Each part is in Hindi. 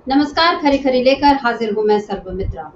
नमस्कार, खरी खरी लेकर हाजिर हूं मैं सर्वमित्रा।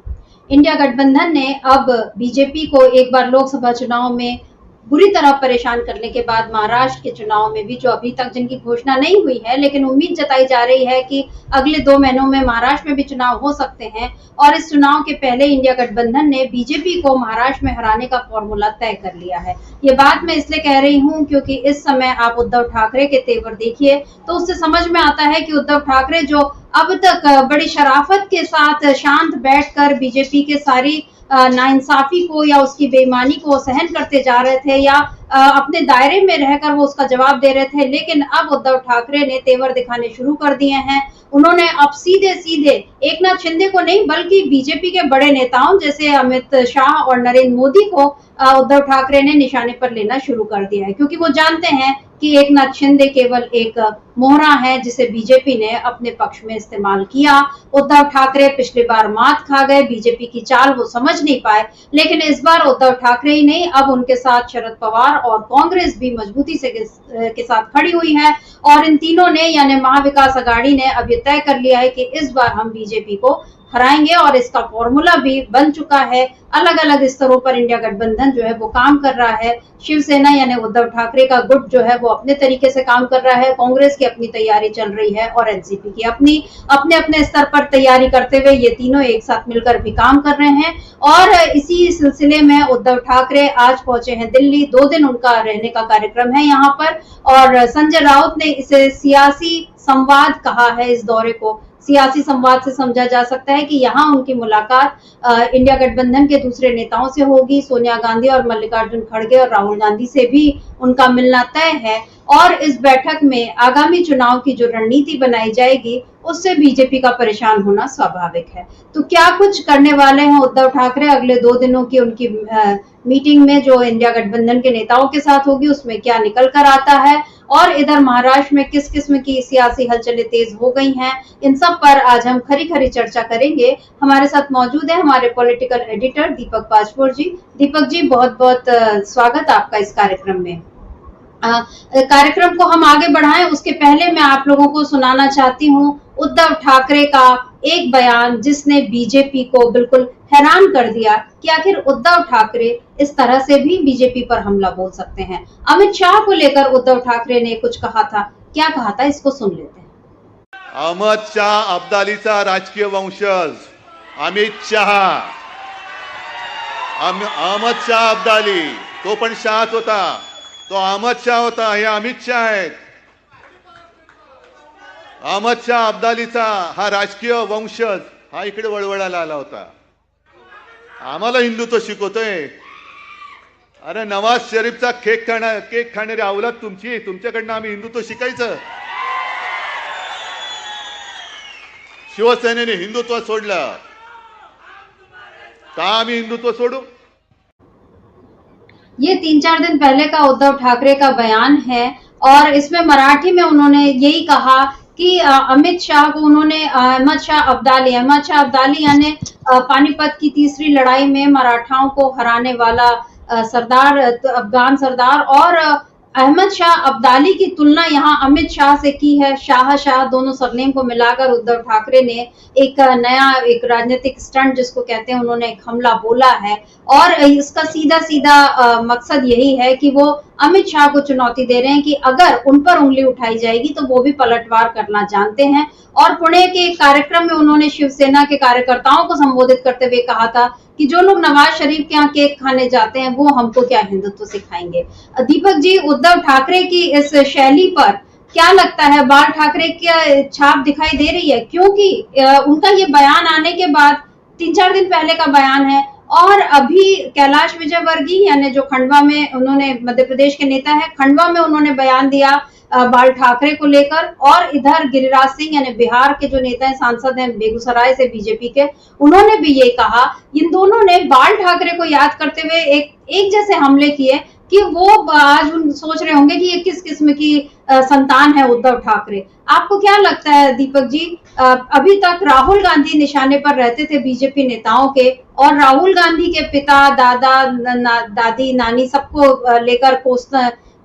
इंडिया गठबंधन ने अब बीजेपी को एक बार लोकसभा चुनाव में बुरी तरह परेशान करने के बाद महाराष्ट्र के चुनाव में भी जो अभी तक जिनकी घोषणा नहीं हुई है, लेकिन उम्मीद जताई जा रही है कि अगले 2 महीनों में महाराष्ट्र में भी चुनाव हो सकते हैं। और इस चुनाव के पहले इंडिया गठबंधन ने बीजेपी को महाराष्ट्र में हराने का फॉर्मूला तय कर लिया है। ये बात मैं इसलिए कह रही हूं क्योंकि इस समय आप उद्धव ठाकरे के तेवर देखिए तो उससे समझ में आता है कि उद्धव ठाकरे जो अब तक बड़ी शराफत के साथ शांत बैठकर बीजेपी के सारी नाइंसाफी को या उसकी बेईमानी को सहन करते जा रहे थे या अपने दायरे में रहकर वो उसका जवाब दे रहे थे, लेकिन अब उद्धव ठाकरे ने तेवर दिखाने शुरू कर दिए हैं। उन्होंने अब सीधे सीधे एकनाथ शिंदे को नहीं बल्कि बीजेपी के बड़े नेताओं जैसे अमित शाह और नरेंद्र मोदी को उद्धव ठाकरे ने निशाने पर लेना शुरू कर दिया है, क्योंकि वो जानते हैं कि एकनाथ शिंदे केवल एक मोहरा है जिसे बीजेपी ने अपने पक्ष में इस्तेमाल किया। उद्धव ठाकरे पिछली बार मात खा गए, बीजेपी की चाल वो समझ नहीं पाए, लेकिन इस बार उद्धव ठाकरे ही नहीं, अब उनके साथ शरद पवार और कांग्रेस भी मजबूती से के साथ खड़ी हुई है। और इन तीनों ने यानी महाविकास अघाड़ी ने अब ये तय कर लिया है कि इस बार हम बीजेपी को हराएंगे और इसका फॉर्मूला भी बन चुका है। अलग अलग स्तरों पर इंडिया गठबंधन जो है वो काम कर रहा है। शिवसेना यानी उद्धव ठाकरे का गुट जो है वो अपने तरीके से काम कर रहा है, कांग्रेस की अपनी तैयारी चल रही है और एनसीपी की अपने अपने स्तर पर तैयारी करते हुए ये तीनों एक साथ मिलकर भी काम कर रहे हैं। और इसी सिलसिले में उद्धव ठाकरे आज पहुंचे हैं दिल्ली। 2 दिन उनका रहने का कार्यक्रम है यहाँ पर और संजय राउत ने इसे सियासी संवाद कहा है। इस दौरे को सियासी संवाद से समझा जा सकता है कि यहाँ उनकी मुलाकात इंडिया गठबंधन के दूसरे नेताओं से होगी। सोनिया गांधी और मल्लिकार्जुन खड़गे और राहुल गांधी से भी उनका मिलना तय है और इस बैठक में आगामी चुनाव की जो रणनीति बनाई जाएगी उससे बीजेपी का परेशान होना स्वाभाविक है। तो क्या कुछ करने वाले हैं उद्धव ठाकरे अगले 2 दिनों की उनकी मीटिंग में जो इंडिया गठबंधन के नेताओं के साथ होगी, उसमें क्या निकल कर आता है और इधर महाराष्ट्र में किस किस्म की सियासी हलचलें तेज हो गई हैं, इन सब पर आज हम खरी खरी चर्चा करेंगे। हमारे साथ मौजूद है हमारे पॉलिटिकल एडिटर दीपक पाचपुर जी। दीपक जी, बहुत बहुत स्वागत आपका इस कार्यक्रम में। कार्यक्रम को हम आगे बढ़ाएं उसके पहले मैं आप लोगों को सुनाना चाहती हूँ उद्धव ठाकरे का एक बयान जिसने बीजेपी को बिल्कुल हैरान कर दिया कि आखिर उद्धव ठाकरे इस तरह से भी बीजेपी पर हमला बोल सकते हैं। अमित शाह को लेकर उद्धव ठाकरे ने कुछ कहा था, क्या कहा था, इसको सुन लेते हैं। अहमद शाह अब्दालीचा राजकीय वंशज अमित शाह, अहमद शाह अब्दाली तो पण शाहच होता, तो अहमद शाह होता, हे अमित शाह आहेत। अहमद शाह अब्दालीचा हा राजकीय वंशज हा इकडे वळवळाला आला होता। आम्हाला हिंदुत्व शिकवतोय। अरे नवाज शरीफचा केक खाणारी अवलाद तुमच्याकडनं आम्ही हिंदुत्व शिकायचं। शिवसेनेने हिंदुत्व सोडलं का आम्ही हिंदुत्व सोडू? ये 3-4 दिन पहले का उद्धव ठाकरे का बयान है और इसमें मराठी में उन्होंने यही कहा कि अमित शाह को उन्होंने अहमद शाह अब्दाली यानी पानीपत की तीसरी लड़ाई में मराठाओं को हराने वाला सरदार, अफगान सरदार, और अहमद शाह अब्दाली की तुलना यहाँ अमित शाह से की है। शाह दोनों सरनेम को मिलाकर उद्धव ठाकरे ने एक नया एक राजनीतिक स्टंट जिसको कहते हैं, उन्होंने एक हमला बोला है और इसका सीधा सीधा मकसद यही है कि वो अमित शाह को चुनौती दे रहे हैं कि अगर उन पर उंगली उठाई जाएगी तो वो भी पलटवार करना जानते हैं। और पुणे के एक कार्यक्रम में उन्होंने शिवसेना के कार्यकर्ताओं को संबोधित करते हुए कहा था कि जो लोग नवाज शरीफ के यहाँ केक खाने जाते हैं वो हमको क्या हिंदुत्व सिखाएंगे। दीपक जी, उद्धव ठाकरे की इस शैली पर क्या लगता है, बाल ठाकरे की छाप दिखाई दे रही है? क्योंकि उनका ये बयान आने के बाद 3-4 दिन पहले का बयान है और अभी कैलाश विजयवर्गीय यानी जो खंडवा में, उन्होंने मध्य प्रदेश के नेता है, खंडवा में उन्होंने बयान दिया बाल ठाकरे को लेकर, और इधर गिरिराज सिंह यानी बिहार के जो नेता हैं, सांसद हैं बेगूसराय से बीजेपी के, उन्होंने भी ये कहा। इन दोनों ने बाल ठाकरे को याद करते हुए एक जैसे हमले किए कि वो आज सोच रहे होंगे कि ये किस किस्म की संतान है उद्धव ठाकरे। आपको क्या लगता है दीपक जी, अभी तक राहुल गांधी निशाने पर रहते थे बीजेपी नेताओं के और राहुल गांधी के पिता, दादा, दादी, नानी सबको लेकर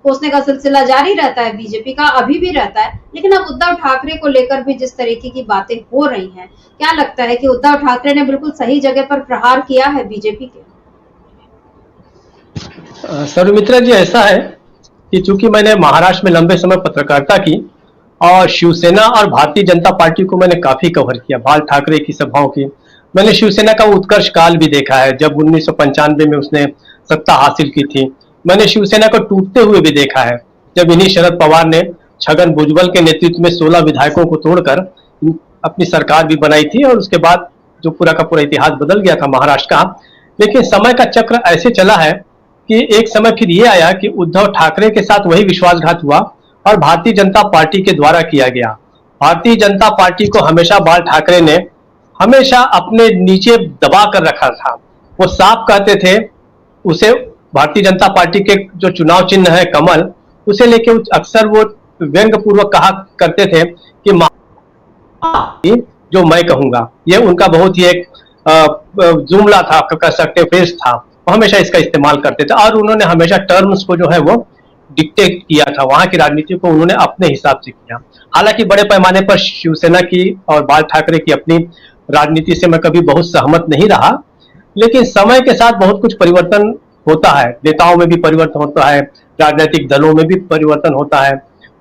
कोसने का सिलसिला जारी रहता है बीजेपी का, अभी भी रहता है। लेकिन अब उद्धव ठाकरे को लेकर भी जिस तरीके की बातें हो रही हैं, क्या लगता है कि उद्धव ठाकरे ने बिल्कुल सही जगह पर प्रहार किया है बीजेपी के? सर्वमित्रा जी, ऐसा है कि चूंकि मैंने महाराष्ट्र में लंबे समय पत्रकारिता की और शिवसेना और भारतीय जनता पार्टी को मैंने काफी कवर किया, बाल ठाकरे की सभाओं की। मैंने शिवसेना का उत्कर्ष काल भी देखा है, जब 1995 में उसने सत्ता हासिल की थी। मैंने शिवसेना को टूटते हुए भी देखा है, जब इन्हीं शरद पवार ने छगन भुजबल के नेतृत्व में 16 विधायकों को तोड़कर अपनी सरकार भी बनाई थी, और उसके बाद जो पूरा का पूरा इतिहास बदल गया था महाराष्ट्र का। लेकिन समय का चक्र ऐसे चला है कि एक समय फिर ये आया कि उद्धव ठाकरे के साथ वही विश्वासघात हुआ और भारतीय जनता पार्टी के द्वारा किया गया। भारतीय जनता पार्टी को हमेशा बाल ठाकरे ने हमेशा अपने नीचे दबा कर रखा था। वो साफ कहते थे, उसे भारतीय जनता पार्टी के जो चुनाव चिन्ह है कमल, उसे लेके अक्सर वो व्यंग पूर्वक कहा करते थे कि जो मैं कहूंगा। ये उनका बहुत ही एक जुमला था, कह सकते फ्रेज था। वो हमेशा इसका इस्तेमाल करते थे और उन्होंने हमेशा टर्म्स को जो है वो डिक्टेट किया था, वहां की राजनीति को उन्होंने अपने हिसाब से किया। हालांकि बड़े पैमाने पर शिवसेना की और बाल ठाकरे की अपनी राजनीति से मैं कभी बहुत सहमत नहीं रहा, लेकिन समय के साथ बहुत कुछ परिवर्तन होता है, नेताओं में भी परिवर्तन होता है, राजनीतिक दलों में भी परिवर्तन होता है।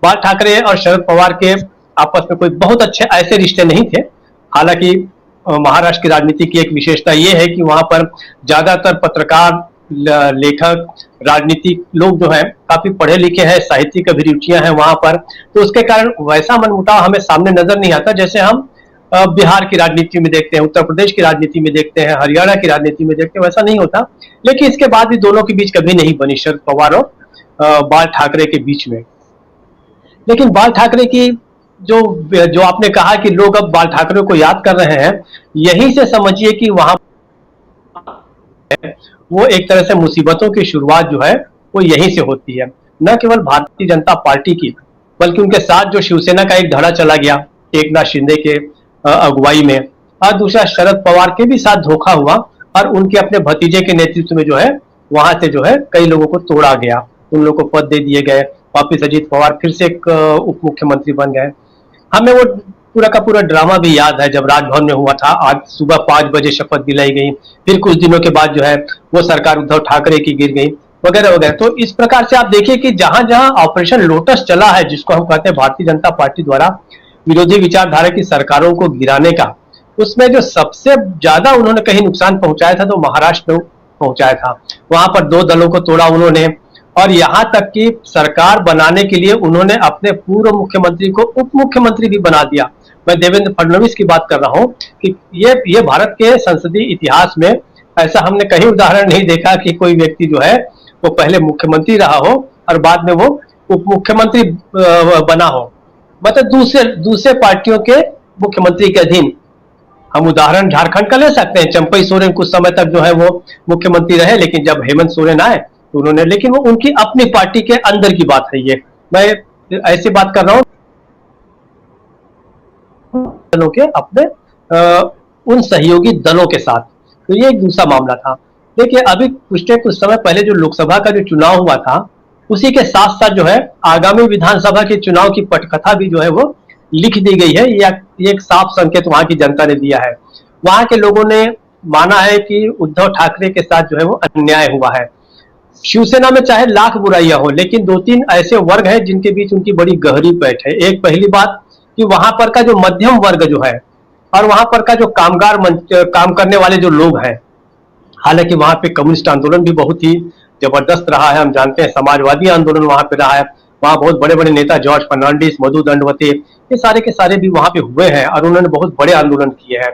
बाल ठाकरे और शरद पवार के आपस में कोई बहुत अच्छे ऐसे रिश्ते नहीं थे। हालांकि महाराष्ट्र की राजनीति की एक विशेषता यह है कि वहां पर ज्यादातर पत्रकार, लेखक, राजनीतिक लोग जो है काफी पढ़े लिखे हैं, साहित्यिक अभिरुचियां हैं वहां पर, तो उसके कारण वैसा मनमुटाव हमें सामने नजर नहीं आता जैसे हम बिहार की राजनीति में देखते हैं, उत्तर प्रदेश की राजनीति में देखते हैं, हरियाणा की राजनीति में देखते हैं, वैसा नहीं होता। लेकिन इसके बाद भी दोनों के बीच कभी नहीं बनी, शरद पवार और बाल ठाकरे के बीच में। लेकिन बाल ठाकरे की जो आपने कहा कि लोग अब बाल ठाकरे को याद कर रहे हैं, यहीं से समझिए कि वहां वो एक तरह से मुसीबतों की शुरुआत जो है वो यहीं से होती है। न केवल भारतीय जनता पार्टी की, बल्कि उनके साथ जो शिवसेना का एक धड़ा चला गया एकनाथ शिंदे के अगुवाई में, और दूसरा शरद पवार के भी साथ धोखा हुआ और उनके अपने भतीजे के नेतृत्व में जो है वहां से जो है कई लोगों को तोड़ा गया, उन लोगों को पद दे दिए गए। वापिस अजीत पवार फिर से एक उप मुख्यमंत्री बन गए। हमें वो पूरा का पूरा ड्रामा भी याद है जब राजभवन में हुआ था। आज सुबह 5 बजे शपथ दिलाई गई, फिर कुछ दिनों के बाद जो है वो सरकार उद्धव ठाकरे की गिर गई, वगैरह वगैरह। तो इस प्रकार से आप देखिए कि जहां जहां ऑपरेशन लोटस चला है, जिसको हम कहते हैं भारतीय जनता पार्टी द्वारा विरोधी विचारधारा की सरकारों को गिराने का, उसमें जो सबसे ज्यादा उन्होंने कहीं नुकसान पहुंचाया था तो महाराष्ट्र में पहुंचाया था। वहां पर 2 दलों को तोड़ा उन्होंने, और यहां तक कि सरकार बनाने के लिए उन्होंने अपने पूर्व मुख्यमंत्री को उप मुख्यमंत्री भी बना दिया। मैं देवेंद्र फडणवीस की बात कर रहा हूं कि ये भारत के संसदीय इतिहास में ऐसा हमने कहीं उदाहरण नहीं देखा कि कोई व्यक्ति जो है वो पहले मुख्यमंत्री रहा हो और बाद में वो उप मुख्यमंत्री बना हो, मतलब दूसरे पार्टियों के मुख्यमंत्री के अधीन। हम उदाहरण झारखंड का ले सकते हैं, चंपई सोरेन कुछ समय तक जो है वो मुख्यमंत्री रहे, लेकिन जब हेमंत सोरेन आए तो उन्होंने, लेकिन वो उनकी अपनी पार्टी के अंदर की बात है। ये मैं ऐसी बात कर रहा हूं दलों के अपने उन सहयोगी दलों के साथ। तो ये एक दूसरा मामला था। देखिए, अभी कुछ समय पहले जो लोकसभा का जो चुनाव हुआ था, उसी के साथ साथ जो है आगामी विधानसभा के चुनाव की पटकथा भी जो है वो लिख दी गई है। ये एक साफ संकेत वहां की जनता ने दिया है। वहां के लोगों ने माना है कि उद्धव ठाकरे के साथ जो है वो अन्याय हुआ है। शिवसेना में चाहे लाख बुराइयां हो, लेकिन 2-3 ऐसे वर्ग हैं जिनके बीच उनकी बड़ी गहरी पैठ है। एक पहली बात कि वहां पर का जो मध्यम वर्ग जो है और वहां पर का जो काम करने वाले जो लोग हैं, हालांकि वहां पे कम्युनिस्ट आंदोलन भी बहुत ही जबरदस्त रहा है, हम जानते हैं, समाजवादी आंदोलन वहां पे रहा है। वहां बहुत बड़े बड़े नेता जॉर्ज फर्नांडिस, मधु दंडवते, ये सारे के सारे भी वहां पे हुए हैं और उन्होंने बहुत बड़े आंदोलन किए हैं,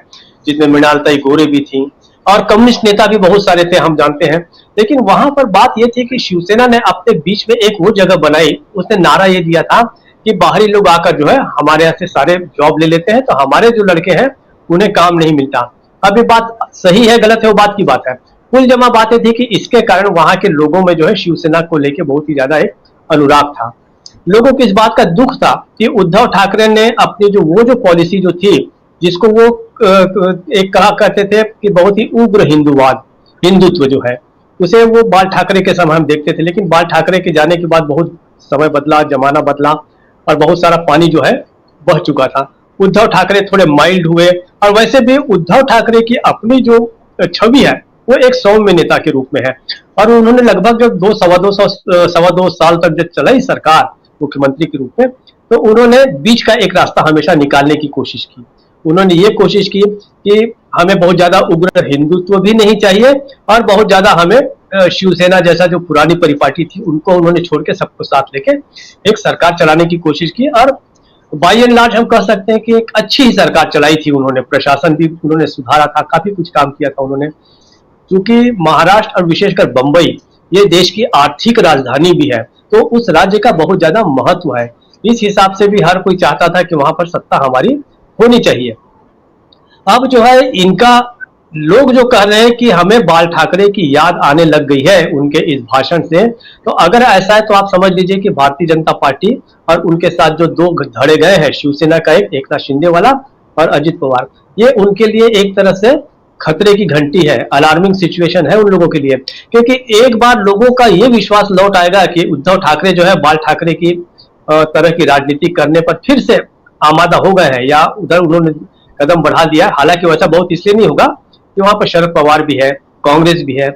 जिसमें मृणालताई गोरे भी थी और कम्युनिस्ट नेता भी बहुत सारे थे, हम जानते हैं। लेकिन वहां पर बात यह थी कि शिवसेना ने अपने बीच में एक वो जगह बनाई, उसने नारा ये दिया था कि बाहरी लोग आकर जो है हमारे यहाँ से सारे जॉब ले लेते हैं, तो हमारे जो लड़के हैं उन्हें काम नहीं मिलता। अब ये बात सही है गलत है वो बात की बात है। कुल जमा बातें थी कि इसके कारण वहां के लोगों में जो है शिवसेना को लेकर बहुत ही ज्यादा एक अनुराग था। लोगों को इस बात का दुख था कि उद्धव ठाकरे ने अपनी जो पॉलिसी जो थी, जिसको वो एक कहा करते थे कि बहुत ही उग्र हिंदुत्व जो है, उसे वो बाल ठाकरे के समय हम देखते थे, लेकिन बाल ठाकरे के जाने के बाद बहुत समय बदला, जमाना बदला और बहुत सारा पानी जो है बह चुका था। उद्धव ठाकरे थोड़े माइल्ड हुए और वैसे भी उद्धव ठाकरे की अपनी जो छवि है वो एक सौम्य नेता के रूप में है और उन्होंने लगभग जब सवा दो साल तक जब चलाई सरकार मुख्यमंत्री के रूप में, तो उन्होंने बीच का एक रास्ता हमेशा निकालने की कोशिश की। उन्होंने ये कोशिश की कि हमें बहुत ज्यादा उग्र हिंदुत्व भी नहीं चाहिए और बहुत ज्यादा हमें शिवसेना जैसा जो पुरानी परिपाटी थी उनको उन्होंने छोड़ के सबको साथ लेके एक सरकार चलाने की कोशिश की और बाय एंड लार्ज हम कह सकते हैं कि एक अच्छी ही सरकार चलाई थी उन्होंने। प्रशासन भी उन्होंने सुधारा था, काफी कुछ काम किया था उन्होंने, क्योंकि महाराष्ट्र और विशेषकर बंबई ये देश की आर्थिक राजधानी भी है, तो उस राज्य का बहुत ज्यादा महत्व है। इस हिसाब से भी हर कोई चाहता था कि वहां पर सत्ता हमारी होनी चाहिए। अब जो है इनका लोग जो कह रहे हैं कि हमें बाल ठाकरे की याद आने लग गई है उनके इस भाषण से, तो अगर ऐसा है तो आप समझ लीजिए कि भारतीय जनता पार्टी और उनके साथ जो दो धड़े गए हैं, शिवसेना का एक एकनाथ शिंदे वाला और अजित पवार, ये उनके लिए एक तरह से खतरे की घंटी है, अलार्मिंग सिचुएशन है उन लोगों के लिए। क्योंकि एक बार लोगों का ये विश्वास लौट आएगा कि उद्धव ठाकरे जो है बाल ठाकरे की तरह की राजनीति करने पर फिर से आमादा हो गए हैं या उधर उन्होंने कदम बढ़ा दिया। हालांकि वैसा बहुत इसलिए नहीं होगा कि वहां पर शरद पवार भी है, कांग्रेस भी है,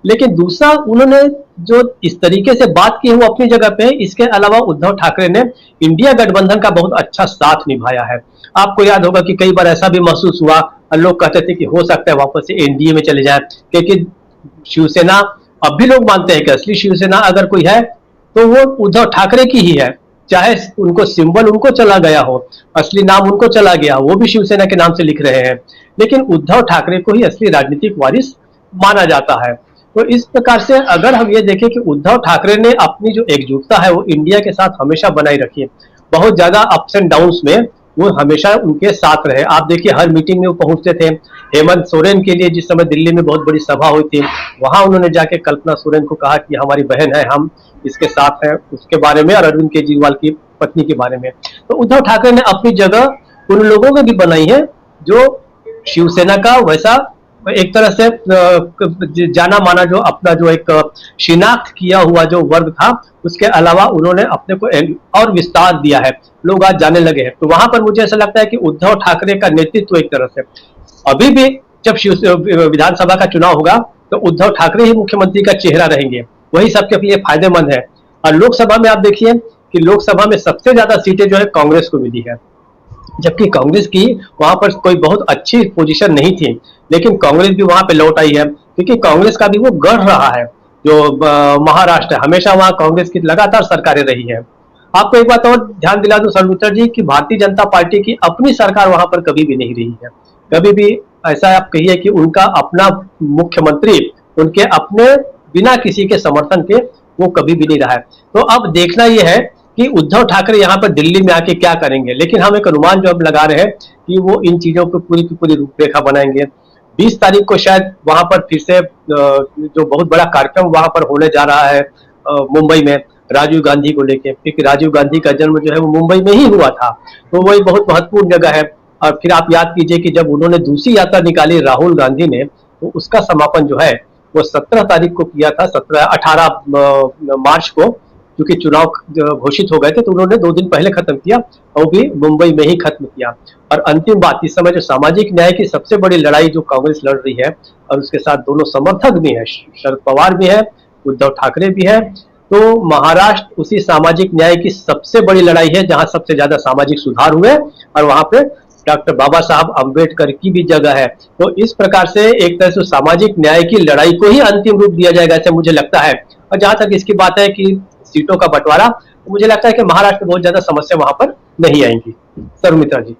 लेकिन दूसरा उन्होंने जो इस तरीके से बात की है वो अपनी जगह पे है। इसके अलावा उद्धव ठाकरे ने इंडिया गठबंधन का बहुत अच्छा साथ निभाया है। आपको याद होगा कि कई बार ऐसा भी महसूस हुआ और लोग कहते थे कि हो सकता है वापस से एनडीए में चले जाए, क्योंकि शिवसेना अब भी लोग मानते हैं कि असली शिवसेना अगर कोई है तो वो उद्धव ठाकरे की ही है, चाहे उनको सिंबल उनको चला गया हो, असली नाम उनको चला गया, वो भी शिवसेना के नाम से लिख रहे हैं, लेकिन उद्धव ठाकरे को ही असली राजनीतिक वारिस माना जाता है। तो इस प्रकार से अगर हम ये देखें कि उद्धव ठाकरे ने अपनी जो एकजुटता है वो इंडिया के साथ हमेशा बनाई रखी है, बहुत ज्यादा अप्स एंड डाउन्स में वो हमेशा उनके साथ रहे। आप देखिए हर मीटिंग में वो पहुंचते थे। हेमंत सोरेन के लिए जिस समय दिल्ली में बहुत बड़ी सभा हुई थी, वहां उन्होंने जाके कल्पना सोरेन को कहा कि हमारी बहन है, हम इसके साथ हैं, उसके बारे में, और अरविंद केजरीवाल की पत्नी के बारे में। तो उद्धव ठाकरे ने अपनी जगह उन लोगों में भी बनाई है जो शिवसेना का वैसा एक तरह से जाना माना जो अपना जो एक शिनाख्त किया हुआ जो वर्ग था, उसके अलावा उन्होंने अपने को और विस्तार दिया है, लोग आज जाने लगे हैं। तो वहां पर मुझे ऐसा लगता है कि उद्धव ठाकरे का नेतृत्व एक तरह से अभी भी जब विधानसभा का चुनाव होगा तो उद्धव ठाकरे ही मुख्यमंत्री का चेहरा रहेंगे, वही सबके लिए फायदेमंद है। और लोकसभा में आप देखिए कि लोकसभा में सबसे ज्यादा सीटें जो है कांग्रेस को मिली है, जबकि कांग्रेस की वहां पर कोई बहुत अच्छी पोजीशन नहीं थी, लेकिन कांग्रेस भी वहां पे लौट आई है, क्योंकि कांग्रेस का भी वो गढ़ रहा है जो महाराष्ट्र है, हमेशा वहां कांग्रेस की लगातार सरकारें रही है। आपको एक बात और ध्यान दिला दूं सर्वमित्रा जी कि भारतीय जनता पार्टी की अपनी सरकार वहां पर कभी भी नहीं रही है। कभी भी ऐसा आप कहिए कि उनका अपना मुख्यमंत्री उनके अपने बिना किसी के समर्थन के वो कभी भी नहीं रहा है। तो अब देखना यह है कि उद्धव ठाकरे यहाँ पर दिल्ली में आके क्या करेंगे, लेकिन हम एक अनुमान जो अब लगा रहे हैं कि वो इन चीजों को पूरी की पूरी रूपरेखा बनाएंगे। 20 तारीख को शायद वहां पर फिर से जो बहुत बड़ा कार्यक्रम वहां पर होने जा रहा है मुंबई में राजीव गांधी को लेके, क्योंकि राजीव गांधी का जन्म जो है वो मुंबई में ही हुआ था, तो वही बहुत महत्वपूर्ण जगह है। और फिर आप याद कीजिए कि जब उन्होंने दूसरी यात्रा निकाली राहुल गांधी ने, तो उसका समापन जो है वो 17 तारीख को किया था, 18 मार्च को, क्योंकि चुनाव घोषित हो गए थे तो उन्होंने 2 दिन पहले खत्म किया, और भी मुंबई में ही खत्म किया। और अंतिम बात, इस समय जो सामाजिक न्याय की सबसे बड़ी लड़ाई जो कांग्रेस लड़ रही है, और उसके साथ दोनों समर्थक भी है, शरद पवार भी है, उद्धव ठाकरे भी है, तो महाराष्ट्र उसी सामाजिक न्याय की सबसे बड़ी लड़ाई है जहां सबसे ज्यादा सामाजिक सुधार हुए, और वहां पे डॉक्टर बाबा साहब अम्बेडकर की भी जगह है। तो इस प्रकार से एक तरह से सामाजिक न्याय की लड़ाई को ही अंतिम रूप दिया जाएगा ऐसा मुझे लगता है। और जहां तक इसकी बात है कि सीटों का बंटवारा, तो मुझे लगता है कि महाराष्ट्र में बहुत ज्यादा समस्या वहां पर नहीं आएंगी। सर्वमित्रा जी।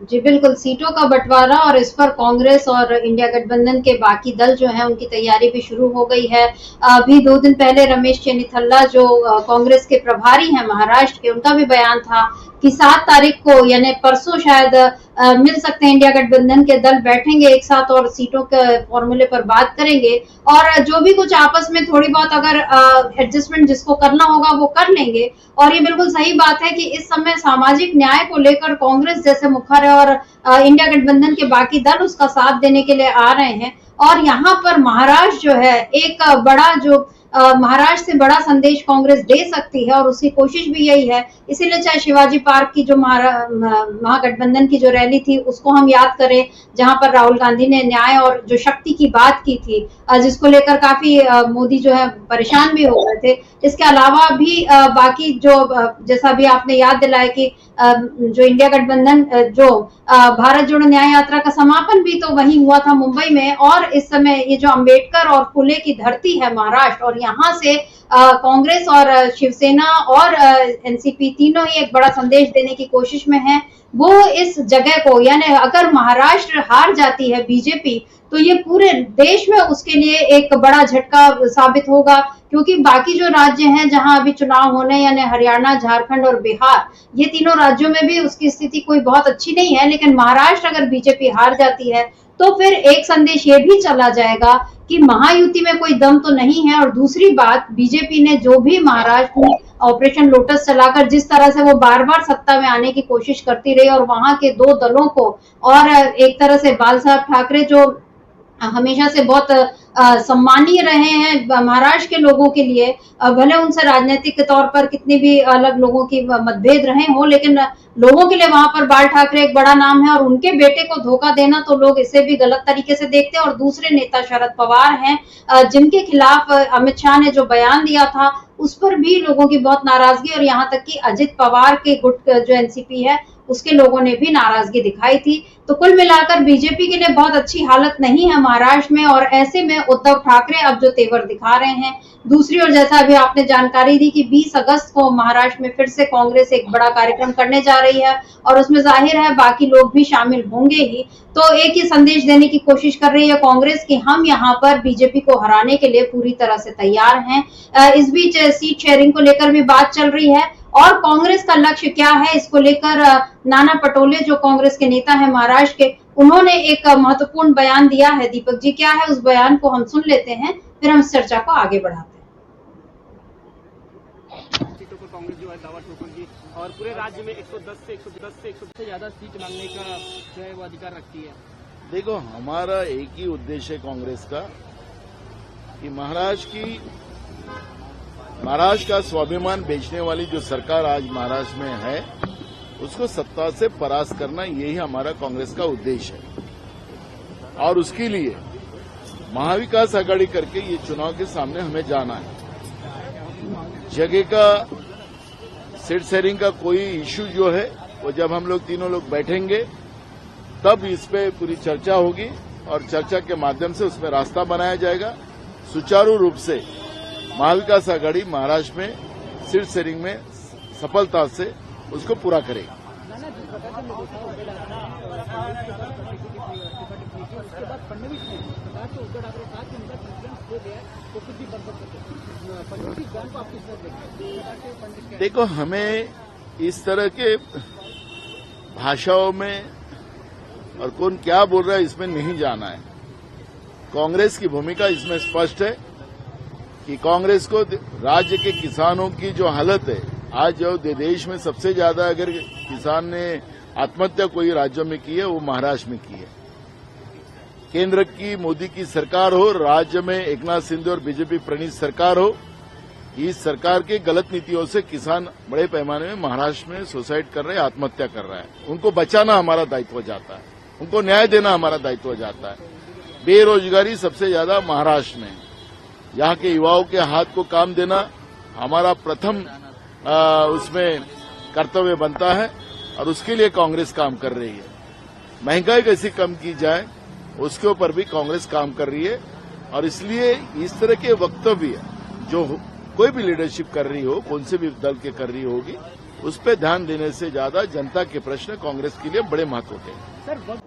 जी बिल्कुल, सीटों का बंटवारा और इस पर कांग्रेस और इंडिया गठबंधन के बाकी दल जो हैं उनकी तैयारी भी शुरू हो गई है। अभी 2 दिन पहले रमेश चेन्निथल्ला जो कांग्रेस के प्रभारी हैं महाराष्ट्र के, उनका भी बयान था कि 7 तारीख को यानी परसों शायद मिल सकते हैं इंडिया गठबंधन के दल, बैठेंगे एक साथ और सीटों के फॉर्मूले पर बात करेंगे, और जो भी कुछ आपस में थोड़ी बहुत अगर एडजस्टमेंट जिसको करना होगा वो कर लेंगे। और ये बिल्कुल सही बात है कि इस समय सामाजिक न्याय को लेकर कांग्रेस जैसे मुखर और इंडिया गठबंधन के बाकी दल उसका साथ देने के लिए आ रहे हैं। और यहाँ पर महाराष्ट्र जो है एक बड़ा जो महाराष्ट्र से बड़ा संदेश कांग्रेस दे सकती है और उसकी कोशिश भी यही है। इसीलिए चाहे शिवाजी पार्क की जो महागठबंधन की जो रैली थी उसको हम याद करें, जहां पर राहुल गांधी ने न्याय और जो शक्ति की बात की थी, जिसको लेकर काफी मोदी जो है परेशान भी हो गए थे। इसके अलावा भी बाकी जो जैसा भी आपने याद दिलाया कि जो इंडिया गठबंधन जो भारत जोड़ो न्याय यात्रा का समापन भी तो वहीं हुआ था मुंबई में, और इस समय ये जो अंबेडकर और फुले की धरती है महाराष्ट्र, और यहाँ से कांग्रेस और शिवसेना और एनसीपी तीनों ही एक बड़ा संदेश देने की कोशिश में है। वो इस जगह को, यानी अगर महाराष्ट्र हार जाती है बीजेपी, तो ये पूरे देश में उसके लिए एक बड़ा झटका साबित होगा, क्योंकि बाकी जो राज्य हैं जहां अभी चुनाव होने, यानी हरियाणा, झारखंड और बिहार, ये तीनों राज्यों में भी उसकी स्थिति कोई बहुत अच्छी नहीं है। लेकिन महाराष्ट्र अगर बीजेपी हार जाती है तो फिर एक संदेश ये भी चला जाएगा कि महायुति में कोई दम तो नहीं है। और दूसरी बात, बीजेपी ने जो भी महाराष्ट्र में ऑपरेशन लोटस चलाकर जिस तरह से वो बार बार सत्ता में आने की कोशिश करती रही, और वहां के दो दलों को, और एक तरह से बाल साहब ठाकरे जो हमेशा से बहुत सम्मानीय रहे हैं महाराष्ट्र के लोगों के लिए, भले उनसे राजनीतिक तौर पर कितनी भी अलग लोगों की मतभेद रहे हो, लेकिन लोगों के लिए वहां पर बाल ठाकरे एक बड़ा नाम है। और उनके बेटे को धोखा देना तो लोग इसे भी गलत तरीके से देखते हैं। और दूसरे नेता शरद पवार हैं, जिनके खिलाफ अमित शाह ने जो बयान दिया था उस पर भी लोगों की बहुत नाराजगी, और यहाँ तक कि अजित पवार के गुट जो एनसीपी है उसके लोगों ने भी नाराजगी दिखाई थी। तो कुल मिलाकर बीजेपी के लिए बहुत अच्छी हालत नहीं है महाराष्ट्र में, और ऐसे में उद्धव ठाकरे अब जो तेवर दिखा रहे हैं। दूसरी ओर, जैसा अभी आपने जानकारी दी कि 20 अगस्त को महाराष्ट्र में फिर से कांग्रेस एक बड़ा कार्यक्रम करने जा रही है, और उसमें जाहिर है बाकी लोग भी शामिल होंगे ही। तो एक ही संदेश देने की कोशिश कर रही है कांग्रेस कि हम यहाँ पर बीजेपी को हराने के लिए पूरी तरह से तैयार हैं। इस बीच सीट शेयरिंग को लेकर भी बात चल रही है, और कांग्रेस का लक्ष्य क्या है इसको लेकर नाना पटोले जो कांग्रेस के नेता है महाराष्ट्र के, उन्होंने एक महत्वपूर्ण बयान दिया है। दीपक जी, क्या है उस बयान को हम सुन लेते हैं, फिर हम इस चर्चा को आगे बढ़ाते हैं। सीटों पर कांग्रेस जो है दावा ठोकेगी और पूरे राज्य में 110 से ज्यादा सीट मांगने का जो है वो अधिकार रखती है। देखो, हमारा एक ही उद्देश्य है कांग्रेस का कि महाराष्ट्र का स्वाभिमान बेचने वाली जो सरकार आज महाराष्ट्र में है उसको सत्ता से परास्त करना, यही हमारा कांग्रेस का उद्देश्य है। और उसके लिए महाविकास आघाड़ी करके ये चुनाव के सामने हमें जाना है। जगह का सीट शेयरिंग का कोई इश्यू जो है वो जब हम लोग तीनों लोग बैठेंगे तब इस पे पूरी चर्चा होगी, और चर्चा के माध्यम से उसमें रास्ता बनाया जाएगा। सुचारू रूप से महाविकास आघाड़ी महाराष्ट्र में सीट शेयरिंग में सफलता से उसको पूरा करेगी। देखो, हमें इस तरह के भाषाओं में और कौन क्या बोल रहा है इसमें नहीं जाना है। कांग्रेस की भूमिका इसमें स्पष्ट है कि कांग्रेस को राज्य के किसानों की जो हालत है, आज जो देश में सबसे ज्यादा अगर किसान ने आत्महत्या कोई राज्यों में की है वो महाराष्ट्र में की है। केंद्र की मोदी की सरकार हो, राज्य में एकनाथ शिंदे और बीजेपी प्रणीत सरकार हो, इस सरकार के गलत नीतियों से किसान बड़े पैमाने में महाराष्ट्र में सुसाइड कर रहे हैं, आत्महत्या कर रहा है। उनको बचाना हमारा दायित्व हो जाता है, उनको न्याय देना हमारा दायित्व हो जाता है। बेरोजगारी सबसे ज्यादा महाराष्ट्र में, यहाँ के युवाओं के हाथ को काम देना हमारा प्रथम उसमें कर्तव्य बनता है, और उसके लिए कांग्रेस काम कर रही है। महंगाई कैसे कम की जाए उसके ऊपर भी कांग्रेस काम कर रही है, और इसलिए इस तरह के वक्तव्य जो कोई भी लीडरशिप कर रही हो, कौन से भी दल के कर रही होगी, उस पर ध्यान देने से ज्यादा जनता के प्रश्न कांग्रेस के लिए बड़े महत्व होते हैं।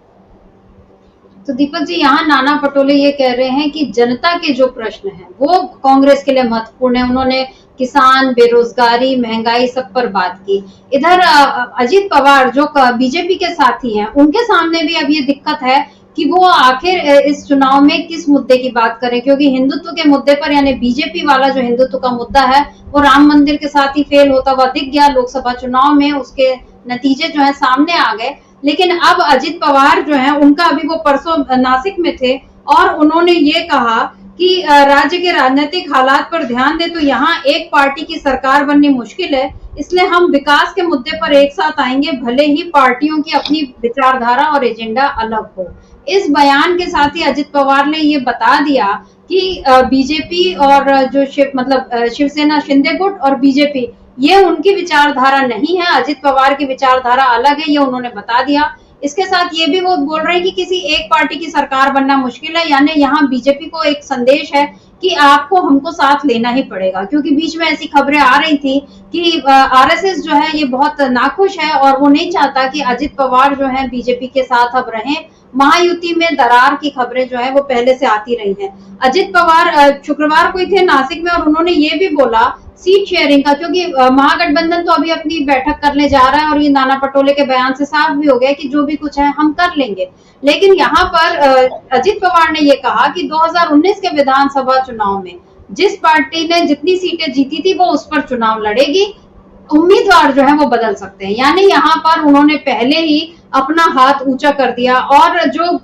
तो दीपक जी, यहाँ नाना पटोले ये कह रहे हैं कि जनता के जो प्रश्न हैं वो कांग्रेस के लिए महत्वपूर्ण है। उन्होंने किसान, बेरोजगारी, महंगाई सब पर बात की। इधर अजित पवार जो बीजेपी के साथी हैं, उनके सामने भी अब ये दिक्कत है कि वो आखिर इस चुनाव में किस मुद्दे की बात करें, क्योंकि हिंदुत्व के मुद्दे पर, यानी बीजेपी वाला जो हिंदुत्व का मुद्दा है वो राम मंदिर के साथ ही फेल होता हुआ दिख गया लोकसभा चुनाव में। उसके नतीजे जो है सामने आ गए। लेकिन अब अजित पवार जो है, उनका अभी वो परसों नासिक में थे, और उन्होंने ये कहा कि राज्य के राजनीतिक हालात पर ध्यान दे तो यहाँ एक पार्टी की सरकार बननी मुश्किल है, इसलिए हम विकास के मुद्दे पर एक साथ आएंगे, भले ही पार्टियों की अपनी विचारधारा और एजेंडा अलग हो। इस बयान के साथ ही अजित पवार ने ये बता दिया कि बीजेपी और जो शिवसेना, शिंदे गुट और बीजेपी, ये उनकी विचारधारा नहीं है, अजित पवार की विचारधारा अलग है, ये उन्होंने बता दिया। इसके साथ ये भी वो बोल रहे हैं कि किसी एक पार्टी की सरकार बनना मुश्किल है, यानी यहाँ बीजेपी को एक संदेश है कि आपको हमको साथ लेना ही पड़ेगा, क्योंकि बीच में ऐसी खबरें आ रही थी कि आरएसएस जो है ये बहुत नाखुश है और वो नहीं चाहता कि अजित पवार जो है बीजेपी के साथ अब रहें। महायुति में दरार की खबरें जो है वो पहले से आती रही हैं। अजित पवार शुक्रवार को ही थे नासिक में और उन्होंने ये भी बोला सीट शेयरिंग का, क्योंकि महागठबंधन तो अभी अपनी बैठक करने जा रहा है और ये नाना पटोले के बयान से साफ भी हो गया कि जो भी कुछ है हम कर लेंगे। लेकिन यहाँ पर अजित पवार ने ये कहा कि 2019 के विधानसभा चुनाव में जिस पार्टी ने जितनी सीटें जीती थी वो उस पर चुनाव लड़ेगी, उम्मीदवार जो है वो बदल सकते हैं। यानी यहाँ पर उन्होंने पहले ही अपना हाथ ऊंचा कर दिया। और जो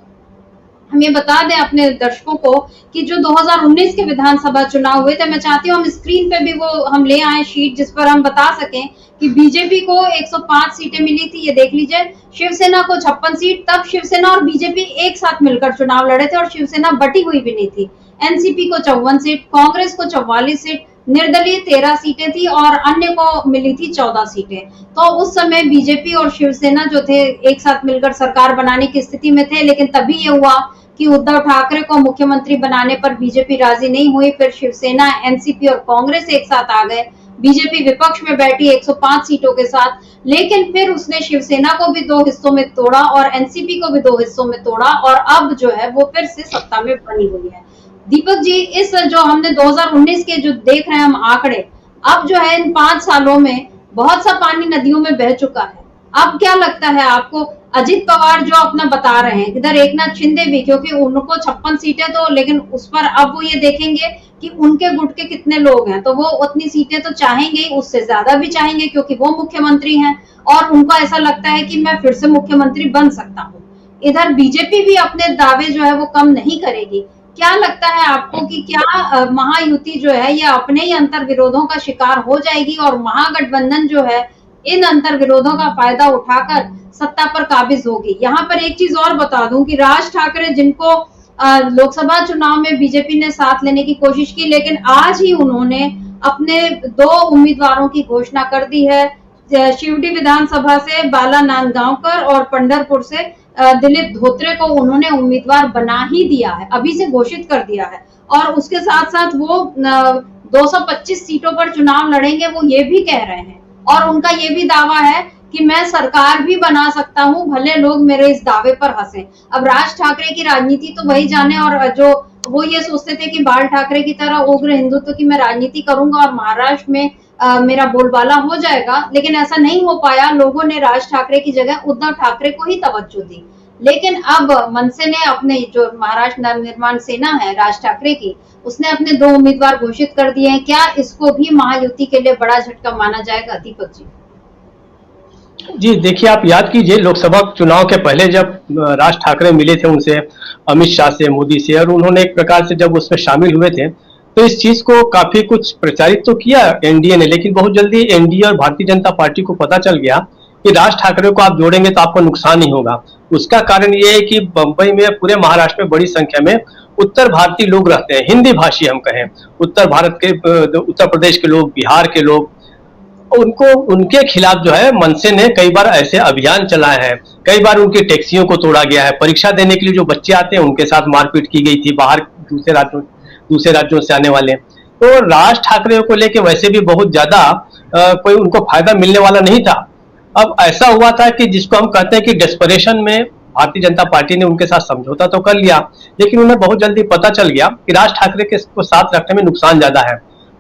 हम ये बता दें अपने दर्शकों को कि जो 2019 के विधानसभा चुनाव हुए थे, मैं चाहती हूँ हम स्क्रीन पे भी वो हम ले आए शीट जिस पर हम बता सकें कि बीजेपी को 105 सीटें मिली थी, ये देख लीजिए, शिवसेना को 56 सीट। तब शिवसेना और बीजेपी एक साथ मिलकर चुनाव लड़े थे और शिवसेना बटी हुई भी नहीं थी। एनसीपी को 54 सीट, कांग्रेस को 44 सीट, निर्दलीय 13 सीटें थी और अन्य को मिली थी 14 सीटें। तो उस समय बीजेपी और शिवसेना जो थे एक साथ मिलकर सरकार बनाने की स्थिति में थे। लेकिन तभी ये हुआ कि उद्धव ठाकरे को मुख्यमंत्री बनाने पर बीजेपी राजी नहीं हुई, फिर शिवसेना, एनसीपी और कांग्रेस एक साथ आ गए। बीजेपी विपक्ष में बैठी 105 सीटों के साथ, लेकिन फिर उसने शिवसेना को भी 2 हिस्सों में तोड़ा और एनसीपी को भी 2 हिस्सों में तोड़ा और अब जो है वो फिर से सत्ता में बनी हुई है। दीपक जी, इस जो हमने 2019 के जो देख रहे हैं हम आंकड़े, अब जो है इन 5 सालों में बहुत सा पानी नदियों में बह चुका है। अब क्या लगता है आपको, अजित पवार जो अपना बता रहे हैं, इधर एकनाथ शिंदे भी, क्योंकि उनको 56 सीटें तो, लेकिन उस पर अब वो ये देखेंगे कि उनके गुट के कितने लोग हैं, तो वो उतनी सीटें तो चाहेंगे, उससे ज्यादा भी चाहेंगे क्योंकि वो मुख्यमंत्री हैं और उनको ऐसा लगता है कि मैं फिर से मुख्यमंत्री बन सकता हूँ। इधर बीजेपी भी अपने दावे जो है वो कम नहीं करेगी। क्या लगता है आपको कि क्या महायुति जो है ये अपने ही अंतर विरोधों का शिकार हो जाएगी और महागठबंधन जो है इन अंतर विरोधों का फायदा उठाकर सत्ता पर काबिज होगी? यहाँ पर एक चीज और बता दूं कि राज ठाकरे, जिनको लोकसभा चुनाव में बीजेपी ने साथ लेने की कोशिश की, लेकिन आज ही उन्होंने अपने 2 उम्मीदवारों की घोषणा कर दी है। शिवडी विधानसभा से बाला नांदगांवकर और पंढरपुर से दिलीप धोत्रे को उन्होंने उम्मीदवार बना ही दिया है, अभी से घोषित कर दिया है। और उसके साथ साथ वो 225 सीटों पर चुनाव लड़ेंगे, वो ये भी कह रहे हैं। और उनका ये भी दावा है कि मैं सरकार भी बना सकता हूं, भले लोग मेरे इस दावे पर हंसे। अब राज ठाकरे की राजनीति तो वही जाने, और जो वो ये सोचते थे कि बाल ठाकरे की तरह उग्र हिंदुत्व की मैं राजनीति करूंगा और महाराष्ट्र में मेरा बोलबाला हो जाएगा, लेकिन ऐसा नहीं हो पाया। लोगों ने राज ठाकरे की जगह उद्धव ठाकरे को ही तवज्जो दी। लेकिन अब मनसे ने अपने जो महाराष्ट्र नवनिर्माण सेना है राज ठाकरे की, उसने अपने 2 उम्मीदवार घोषित कर दिए हैं। क्या इसको भी महायुति के लिए बड़ा झटका माना जाएगा, दीपक जी? जी देखिए, आप याद कीजिए लोकसभा चुनाव के पहले जब राज ठाकरे मिले थे उनसे, अमित शाह से, मोदी से, और उन्होंने एक प्रकार से जब उसमें शामिल हुए थे तो इस चीज को काफी कुछ प्रचारित तो किया एनडीए ने, लेकिन बहुत जल्दी एनडीए और भारतीय जनता पार्टी को पता चल गया कि राज ठाकरे को आप जोड़ेंगे तो आपको नुकसान नहीं होगा। उसका कारण ये है कि बंबई में, पूरे महाराष्ट्र में बड़ी संख्या में उत्तर भारतीय लोग रहते हैं, हिंदी भाषी हम कहें, उत्तर भारत के, उत्तर प्रदेश के लोग, बिहार के लोग, उनको उनके खिलाफ जो है मनसे ने कई बार ऐसे अभियान चलाए हैं। कई बार उनकी टैक्सियों को तोड़ा गया है। परीक्षा देने के लिए जो बच्चे आते हैं उनके साथ मारपीट की गई थी, बाहर दूसरे राज्यों से आने वाले। तो राज ठाकरे को लेके वैसे भी बहुत ज्यादा कोई उनको फायदा मिलने वाला नहीं था। अब ऐसा हुआ था कि जिसको हम कहते हैं कि डेस्परेशन में भारतीय जनता पार्टी ने उनके साथ समझौता तो कर लिया, लेकिन उन्हें बहुत जल्दी पता चल गया कि राज ठाकरे के को साथ रखने में नुकसान ज्यादा है।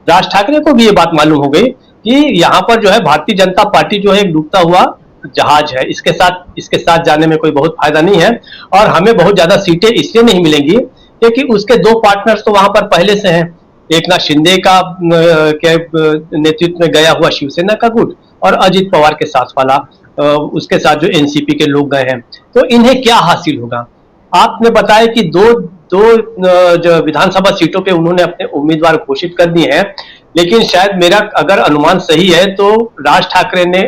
राज ठाकरे को भी ये बात मालूम हो गई कि यहाँ पर जो है भारतीय जनता पार्टी जो है एक डूबता हुआ जहाज है, इसके साथ जाने में कोई बहुत फायदा नहीं है और हमें बहुत ज्यादा सीटें इसलिए नहीं मिलेंगी क्योंकि उसके 2 पार्टनर्स तो वहां पर पहले से हैं। एकनाथ शिंदे का के नेतृत्व में गया हुआ शिवसेना का गुट और अजित पवार के साथ वाला उसके साथ जो एनसीपी के लोग गए हैं। तो इन्हें क्या हासिल होगा? आपने बताया कि 2 जो विधानसभा सीटों पे उन्होंने अपने उम्मीदवार घोषित कर दिए हैं, लेकिन शायद मेरा अगर अनुमान सही है तो राज ठाकरे ने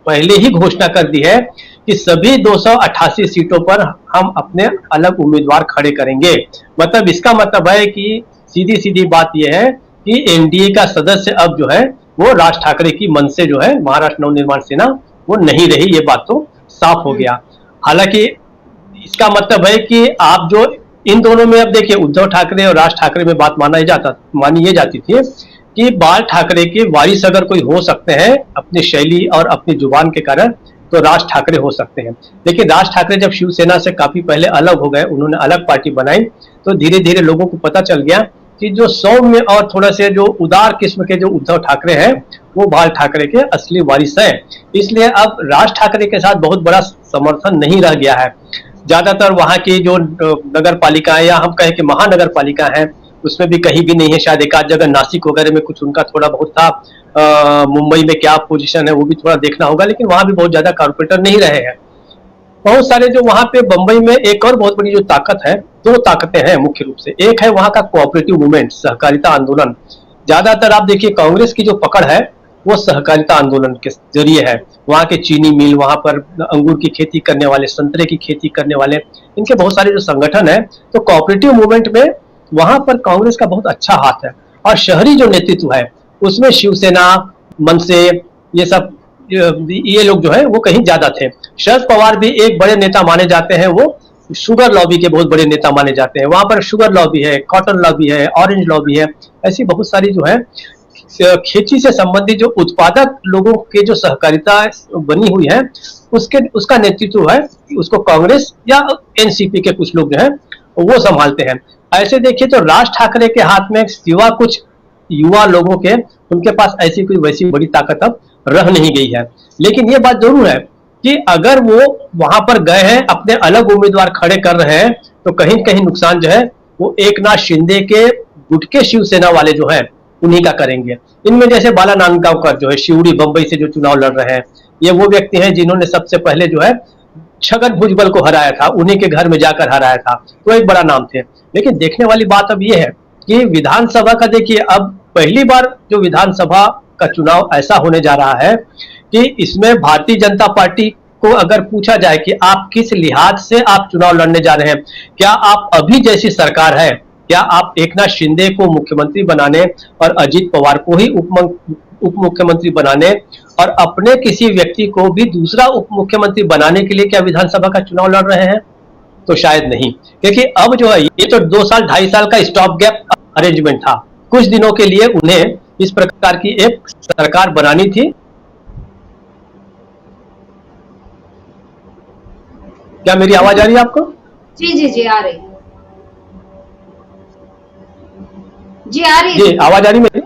पहले ही घोषणा कर दी है कि सभी 288 सीटों पर हम अपने अलग उम्मीदवार खड़े करेंगे। मतलब इसका मतलब है कि सीधी सीधी बात यह है कि एनडीए का सदस्य अब जो है वो राज ठाकरे की मन से जो है महाराष्ट्र नवनिर्माण सेना वो नहीं रही, ये बात तो साफ हो गया। हालांकि इसका मतलब है कि आप जो इन दोनों में अब देखिए उद्धव ठाकरे और राज ठाकरे में बात मानी ये जाती थी कि बाल ठाकरे के वारिस अगर कोई हो सकते हैं अपनी शैली और अपनी जुबान के कारण तो राज ठाकरे हो सकते हैं। लेकिन राज ठाकरे जब शिवसेना से काफी पहले अलग हो गए, उन्होंने अलग पार्टी बनाई, तो धीरे धीरे लोगों को पता चल गया कि जो सौम्य और थोड़ा से जो उदार किस्म के जो उद्धव ठाकरे हैं वो बाल ठाकरे के असली वारिस हैं। इसलिए अब राज ठाकरे के साथ बहुत बड़ा समर्थन नहीं रह गया है। ज्यादातर वहां की जो नगर पालिका या हम कहें कि महानगर पालिका है उसमें भी कहीं भी नहीं है। शायद एक आध जगह नासिक वगैरह में कुछ उनका थोड़ा बहुत था, मुंबई में क्या पोजीशन है वो भी थोड़ा देखना होगा, लेकिन वहां भी बहुत ज्यादा कारपोरेटर नहीं रहे हैं। बहुत सारे जो वहां पे बंबई में एक और बहुत बड़ी जो ताकत है, दो ताकतें हैं मुख्य रूप से। एक है वहां का कोऑपरेटिव मूवमेंट, सहकारिता आंदोलन। ज्यादातर आप देखिए कांग्रेस की जो पकड़ है वो सहकारिता आंदोलन के जरिए है। वहां के चीनी मिल, वहां पर अंगूर की खेती करने वाले, संतरे की खेती करने वाले, इनके बहुत सारे जो संगठन है, तो कोऑपरेटिव मूवमेंट में वहां पर कांग्रेस का बहुत अच्छा हाथ है। और शहरी जो नेतृत्व है उसमें शिवसेना, मनसे, ये सब ये लोग जो है वो कहीं ज्यादा थे। शरद पवार भी एक बड़े नेता माने जाते हैं, वो शुगर लॉबी के बहुत बड़े नेता माने जाते हैं। वहां पर शुगर लॉबी है, कॉटन लॉबी है, ऑरेंज लॉबी है, ऐसी बहुत सारी जो है खेती से संबंधित जो उत्पादक लोगों के जो सहकारिता बनी हुई है उसका नेतृत्व है, उसको कांग्रेस या एनसीपी के कुछ लोग जो है वो संभालते हैं। ऐसे देखिए तो राज ठाकरे के हाथ में सिवा कुछ युवा लोगों के, उनके पास ऐसी कोई वैसी बड़ी ताकत अब रह नहीं गई है। लेकिन ये बात जरूर है कि अगर वो वहां पर गए हैं, अपने अलग उम्मीदवार खड़े कर रहे हैं, तो कहीं कहीं नुकसान जो है वो एकनाथ शिंदे के गुट के शिवसेना वाले जो है उन्हीं का करेंगे। इनमें जैसे बाला नांदगांवकर जो है शिवड़ी बंबई से जो चुनाव लड़ रहे हैं, ये वो व्यक्ति हैं जिन्होंने सबसे पहले जो है छगन भुजबल को हराया था, उन्हीं के घर में जाकर हराया था, तो एक बड़ा नाम थे। लेकिन देखने वाली बात अब ये है कि विधानसभा का देखिए, अब पहली बार जो विधानसभा का चुनाव ऐसा होने जा रहा है कि इसमें भारतीय जनता पार्टी को अगर पूछा जाए कि आप किस लिहाज से आप चुनाव लड़ने जा रहे हैं, क्या आप अभी जैसी सरकार है, क्या आप एकनाथ शिंदे को मुख्यमंत्री बनाने और अजीत पवार को ही उप मुख्यमंत्री बनाने और अपने किसी व्यक्ति को भी दूसरा उप मुख्यमंत्री बनाने के लिए क्या विधानसभा का चुनाव लड़ रहे हैं? तो शायद नहीं, क्योंकि अब जो है ये तो 2 साल 2.5 साल का स्टॉप गैप अरेंजमेंट था। कुछ दिनों के लिए उन्हें इस प्रकार की एक सरकार बनानी थी। क्या मेरी आवाज आ रही है आपको? जी जी जी आ रही, जी आ रही जी आवाज आ रही मेरी?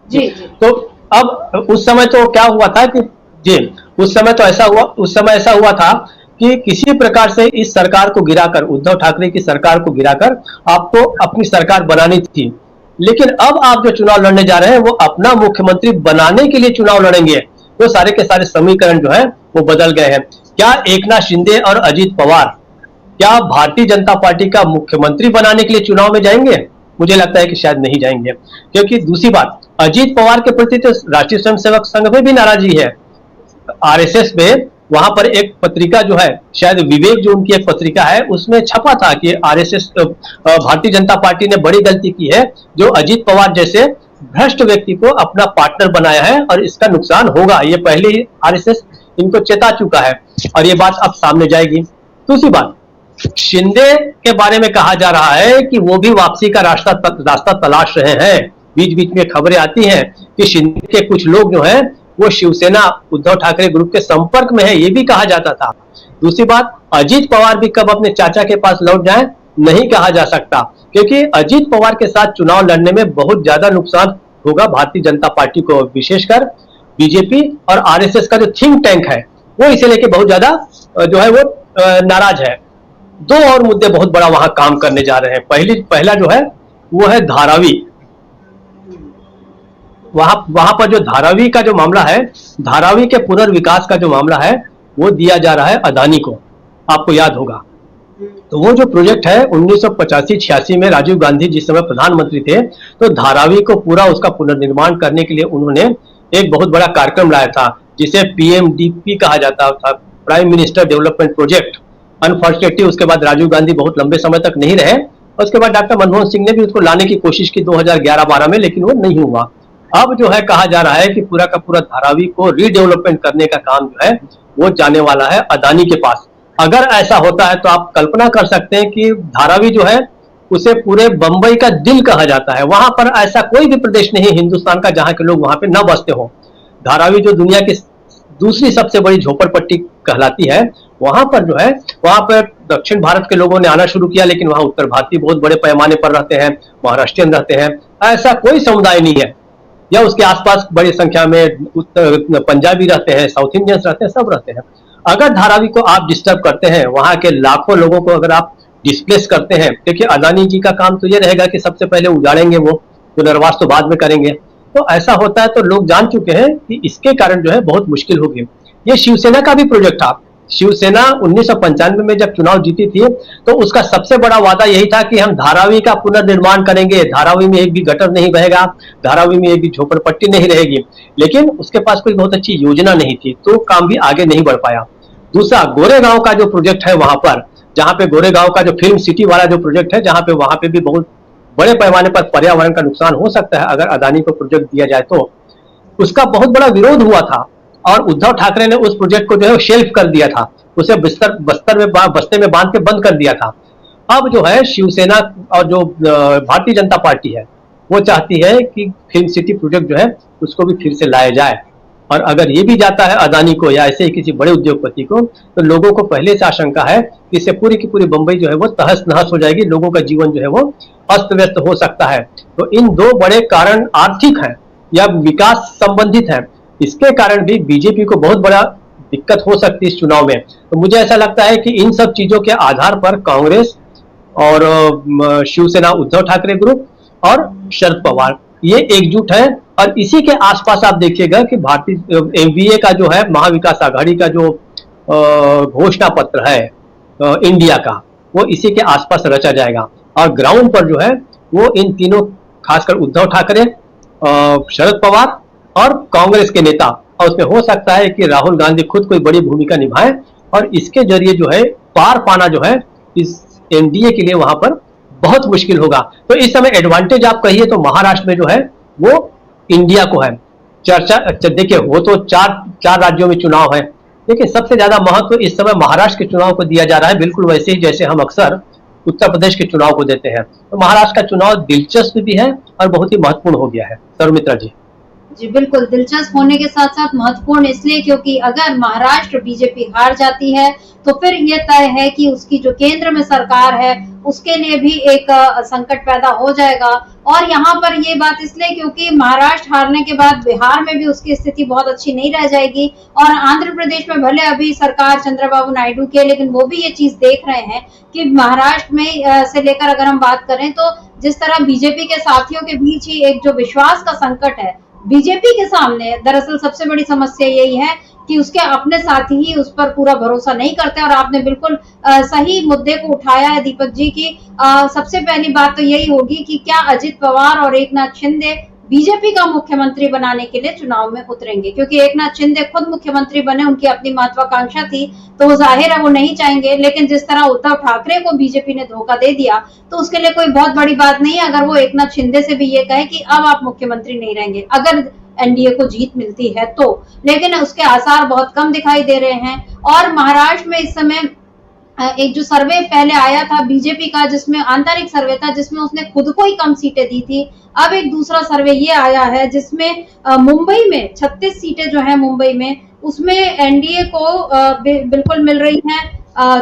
जी जी। तो अब उस समय तो क्या हुआ था कि जी उस समय ऐसा हुआ था कि किसी प्रकार से इस सरकार को गिराकर, उद्धव ठाकरे की सरकार को गिराकर आपको अपनी सरकार बनानी थी। लेकिन अब आप जो चुनाव लड़ने जा रहे हैं वो अपना मुख्यमंत्री बनाने के लिए चुनाव लड़ेंगे। तो सारे के सारे समीकरण जो है वो बदल गए हैं। क्या एकनाथ शिंदे और अजीत पवार क्या भारतीय जनता पार्टी का मुख्यमंत्री बनाने के लिए चुनाव में जाएंगे? मुझे लगता है कि शायद नहीं जाएंगे, क्योंकि दूसरी बात, अजीत पवार के प्रति तो राष्ट्रीय स्वयंसेवक संघ में भी नाराजगी है। आरएसएस में वहां पर एक पत्रिका जो है, शायद विवेक जो उनकी एक पत्रिका है, उसमें छपा था कि आरएसएस भारतीय जनता पार्टी ने बड़ी गलती की है जो अजीत पवार जैसे भ्रष्ट व्यक्ति को अपना पार्टनर बनाया है और इसका नुकसान होगा। ये पहले ही आरएसएस इनको चेता चुका है और ये बात अब सामने जाएगी। दूसरी बात, शिंदे के बारे में कहा जा रहा है कि वो भी वापसी का रास्ता तलाश रहे हैं। बीच बीच में खबरें आती हैं कि शिंदे के कुछ लोग जो हैं वो शिवसेना उद्धव ठाकरे ग्रुप के संपर्क में है, ये भी कहा जाता था। दूसरी बात, अजीत पवार भी कब अपने चाचा के पास लौट जाए नहीं कहा जा सकता, क्योंकि अजीत पवार के साथ चुनाव लड़ने में बहुत ज्यादा नुकसान होगा भारतीय जनता पार्टी को। विशेषकर बीजेपी और आरएसएस का जो थिंक टैंक है वो इसे लेके बहुत ज्यादा जो है वो नाराज है। 2 और मुद्दे बहुत बड़ा वहां काम करने जा रहे हैं। पहला जो है वो है धारावी। वहां पर जो धारावी का जो मामला है, धारावी के पुनर्विकास का जो मामला है वो दिया जा रहा है अदानी को, आपको याद होगा। तो वो जो प्रोजेक्ट है 1985-86 में राजीव गांधी जिस समय प्रधानमंत्री थे, तो धारावी को पूरा उसका पुनर्निर्माण करने के लिए उन्होंने एक बहुत बड़ा कार्यक्रम लाया था, जिसे PMDP कहा जाता था, prime minister development project. Unfortunately उसके बाद राजीव गांधी बहुत लंबे समय तक नहीं रहे, उसके बाद डॉक्टर मनमोहन सिंह ने भी उसको लाने की कोशिश की 2011-12 में, लेकिन वो नहीं हुआ। अब जो है कहा जा रहा है कि पूरा का पूरा धारावी को रीडेवलपमेंट करने का काम जो है वो जाने वाला है अदानी के पास। अगर ऐसा होता है तो आप कल्पना कर सकते हैं कि धारावी जो है उसे पूरे बंबई का दिल कहा जाता है। वहां पर ऐसा कोई भी प्रदेश नहीं हिंदुस्तान का जहां के लोग वहां पे न बसते हो। धारावी जो दुनिया की दूसरी सबसे बड़ी झोपड़पट्टी कहलाती है, वहां पर जो है वहां पर दक्षिण भारत के लोगों ने आना शुरू किया, लेकिन वहां उत्तर भारतीय बहुत बड़े पैमाने पर रहते हैं, महाराष्ट्रियन रहते हैं, ऐसा कोई समुदाय नहीं है। या उसके आसपास बड़ी संख्या में पंजाबी रहते हैं, साउथ इंडियंस रहते हैं, सब रहते हैं। अगर धारावी को आप डिस्टर्ब करते हैं, वहां के लाखों लोगों को अगर आप डिस्प्लेस करते हैं, देखिए अदानी जी का काम तो ये रहेगा कि सबसे पहले उजाड़ेंगे, वो पुनर्वास तो बाद में करेंगे। तो ऐसा होता है तो लोग जान चुके हैं कि इसके कारण जो है बहुत मुश्किल होगी। ये शिवसेना का भी प्रोजेक्ट था। शिवसेना 1995 में जब चुनाव जीती थी तो उसका सबसे बड़ा वादा यही था कि हम धारावी का पुनर्निर्माण करेंगे, धारावी में एक भी गटर नहीं बहेगा, धारावी में एक भी झोपड़पट्टी नहीं रहेगी। लेकिन उसके पास कोई बहुत अच्छी योजना नहीं थी, तो काम भी आगे नहीं बढ़ पाया। दूसरा, गोरेगांव का जो प्रोजेक्ट है, वहां पर जहां पे गोरेगांव का जो फिल्म सिटी वाला जो प्रोजेक्ट है, जहां पे वहां पे भी बहुत बड़े पैमाने पर पर्यावरण का नुकसान हो सकता है अगर अदानी को प्रोजेक्ट दिया जाए तो, उसका बहुत बड़ा विरोध हुआ था और उद्धव ठाकरे ने उस प्रोजेक्ट को जो है शेल्फ कर दिया था, उसे बस्ते में बांध के बंद कर दिया था। अब जो है शिवसेना और जो भारतीय जनता पार्टी है वो चाहती है कि फिल्म सिटी प्रोजेक्ट जो है उसको भी फिर से लाया जाए, और अगर ये भी जाता है अदानी को या ऐसे ही किसी बड़े उद्योगपति को, तो लोगों को पहले से आशंका है कि इससे पूरी की पूरी बंबई जो है वो तहस नहस हो जाएगी, लोगों का जीवन जो है वो अस्त व्यस्त हो सकता है। तो इन दो बड़े कारण आर्थिक हैं या विकास संबंधित हैं, इसके कारण भी बीजेपी को बहुत बड़ा दिक्कत हो सकती है इस चुनाव में। तो मुझे ऐसा लगता है कि इन सब चीजों के आधार पर कांग्रेस और शिवसेना उद्धव ठाकरे ग्रुप और शरद पवार ये एकजुट है, और इसी के आसपास आप देखिएगा कि भारतीय एनडीए का जो है महाविकास आघाड़ी का जो घोषणा पत्र है इंडिया का, वो इसी के आसपास रचा जाएगा। और ग्राउंड पर जो है वो इन तीनों, खासकर उद्धव ठाकरे, शरद पवार और कांग्रेस के नेता, और उसमें हो सकता है कि राहुल गांधी खुद कोई बड़ी भूमिका निभाए, और इसके जरिए जो है पार पाना जो है इस एनडीए के लिए वहां पर बहुत मुश्किल होगा। तो इस समय एडवांटेज आप कहिए तो महाराष्ट्र में जो है वो इंडिया को है। चर्चा देखिए, वो तो चार राज्यों में चुनाव है, लेकिन सबसे ज्यादा महत्व इस समय महाराष्ट्र के चुनाव को दिया जा रहा है, बिल्कुल वैसे ही जैसे हम अक्सर उत्तर प्रदेश के चुनाव को देते हैं। तो महाराष्ट्र का चुनाव दिलचस्प भी है और बहुत ही महत्वपूर्ण हो गया है। सर्वमित्रा जी। जी बिल्कुल, दिलचस्प होने के साथ साथ महत्वपूर्ण इसलिए क्योंकि अगर महाराष्ट्र बीजेपी हार जाती है तो फिर ये तय है कि उसकी जो केंद्र में सरकार है उसके लिए भी एक संकट पैदा हो जाएगा। और यहाँ पर ये बात इसलिए क्योंकि महाराष्ट्र हारने के बाद बिहार में भी उसकी स्थिति बहुत अच्छी नहीं रह जाएगी, और आंध्र प्रदेश में भले अभी सरकार चंद्रबाबू नायडू की है, लेकिन वो भी ये चीज देख रहे हैं कि महाराष्ट्र में से लेकर अगर हम बात करें तो जिस तरह बीजेपी के साथियों के बीच ही एक जो विश्वास का संकट है बीजेपी के सामने, दरअसल सबसे बड़ी समस्या यही है कि उसके अपने साथी ही उस पर पूरा भरोसा नहीं करते। और आपने बिल्कुल सही मुद्दे को उठाया है दीपक जी की सबसे पहली बात तो यही होगी कि क्या अजित पवार और एकनाथ शिंदे बीजेपी का मुख्यमंत्री बनाने के लिए चुनाव में उतरेंगे, क्योंकि एकनाथ शिंदे खुद मुख्यमंत्री बने, उनकी अपनी महत्वाकांक्षा थी, तो वो जाहिर है वो नहीं चाहेंगे। लेकिन जिस तरह उद्धव ठाकरे को बीजेपी ने धोखा दे दिया तो उसके लिए कोई बहुत बड़ी बात नहीं है अगर वो एकनाथ शिंदे से भी ये कहे कि अब आप मुख्यमंत्री नहीं रहेंगे अगर एनडीए को जीत मिलती है तो। लेकिन उसके आसार बहुत कम दिखाई दे रहे हैं। और महाराष्ट्र में इस समय एक जो सर्वे पहले आया था बीजेपी का, जिसमें आंतरिक सर्वे था, जिसमें उसने खुद को ही कम सीटें दी थी। अब एक दूसरा सर्वे ये आया है जिसमें मुंबई में 36 सीटें जो है मुंबई में, उसमें एनडीए को बिल्कुल मिल रही हैं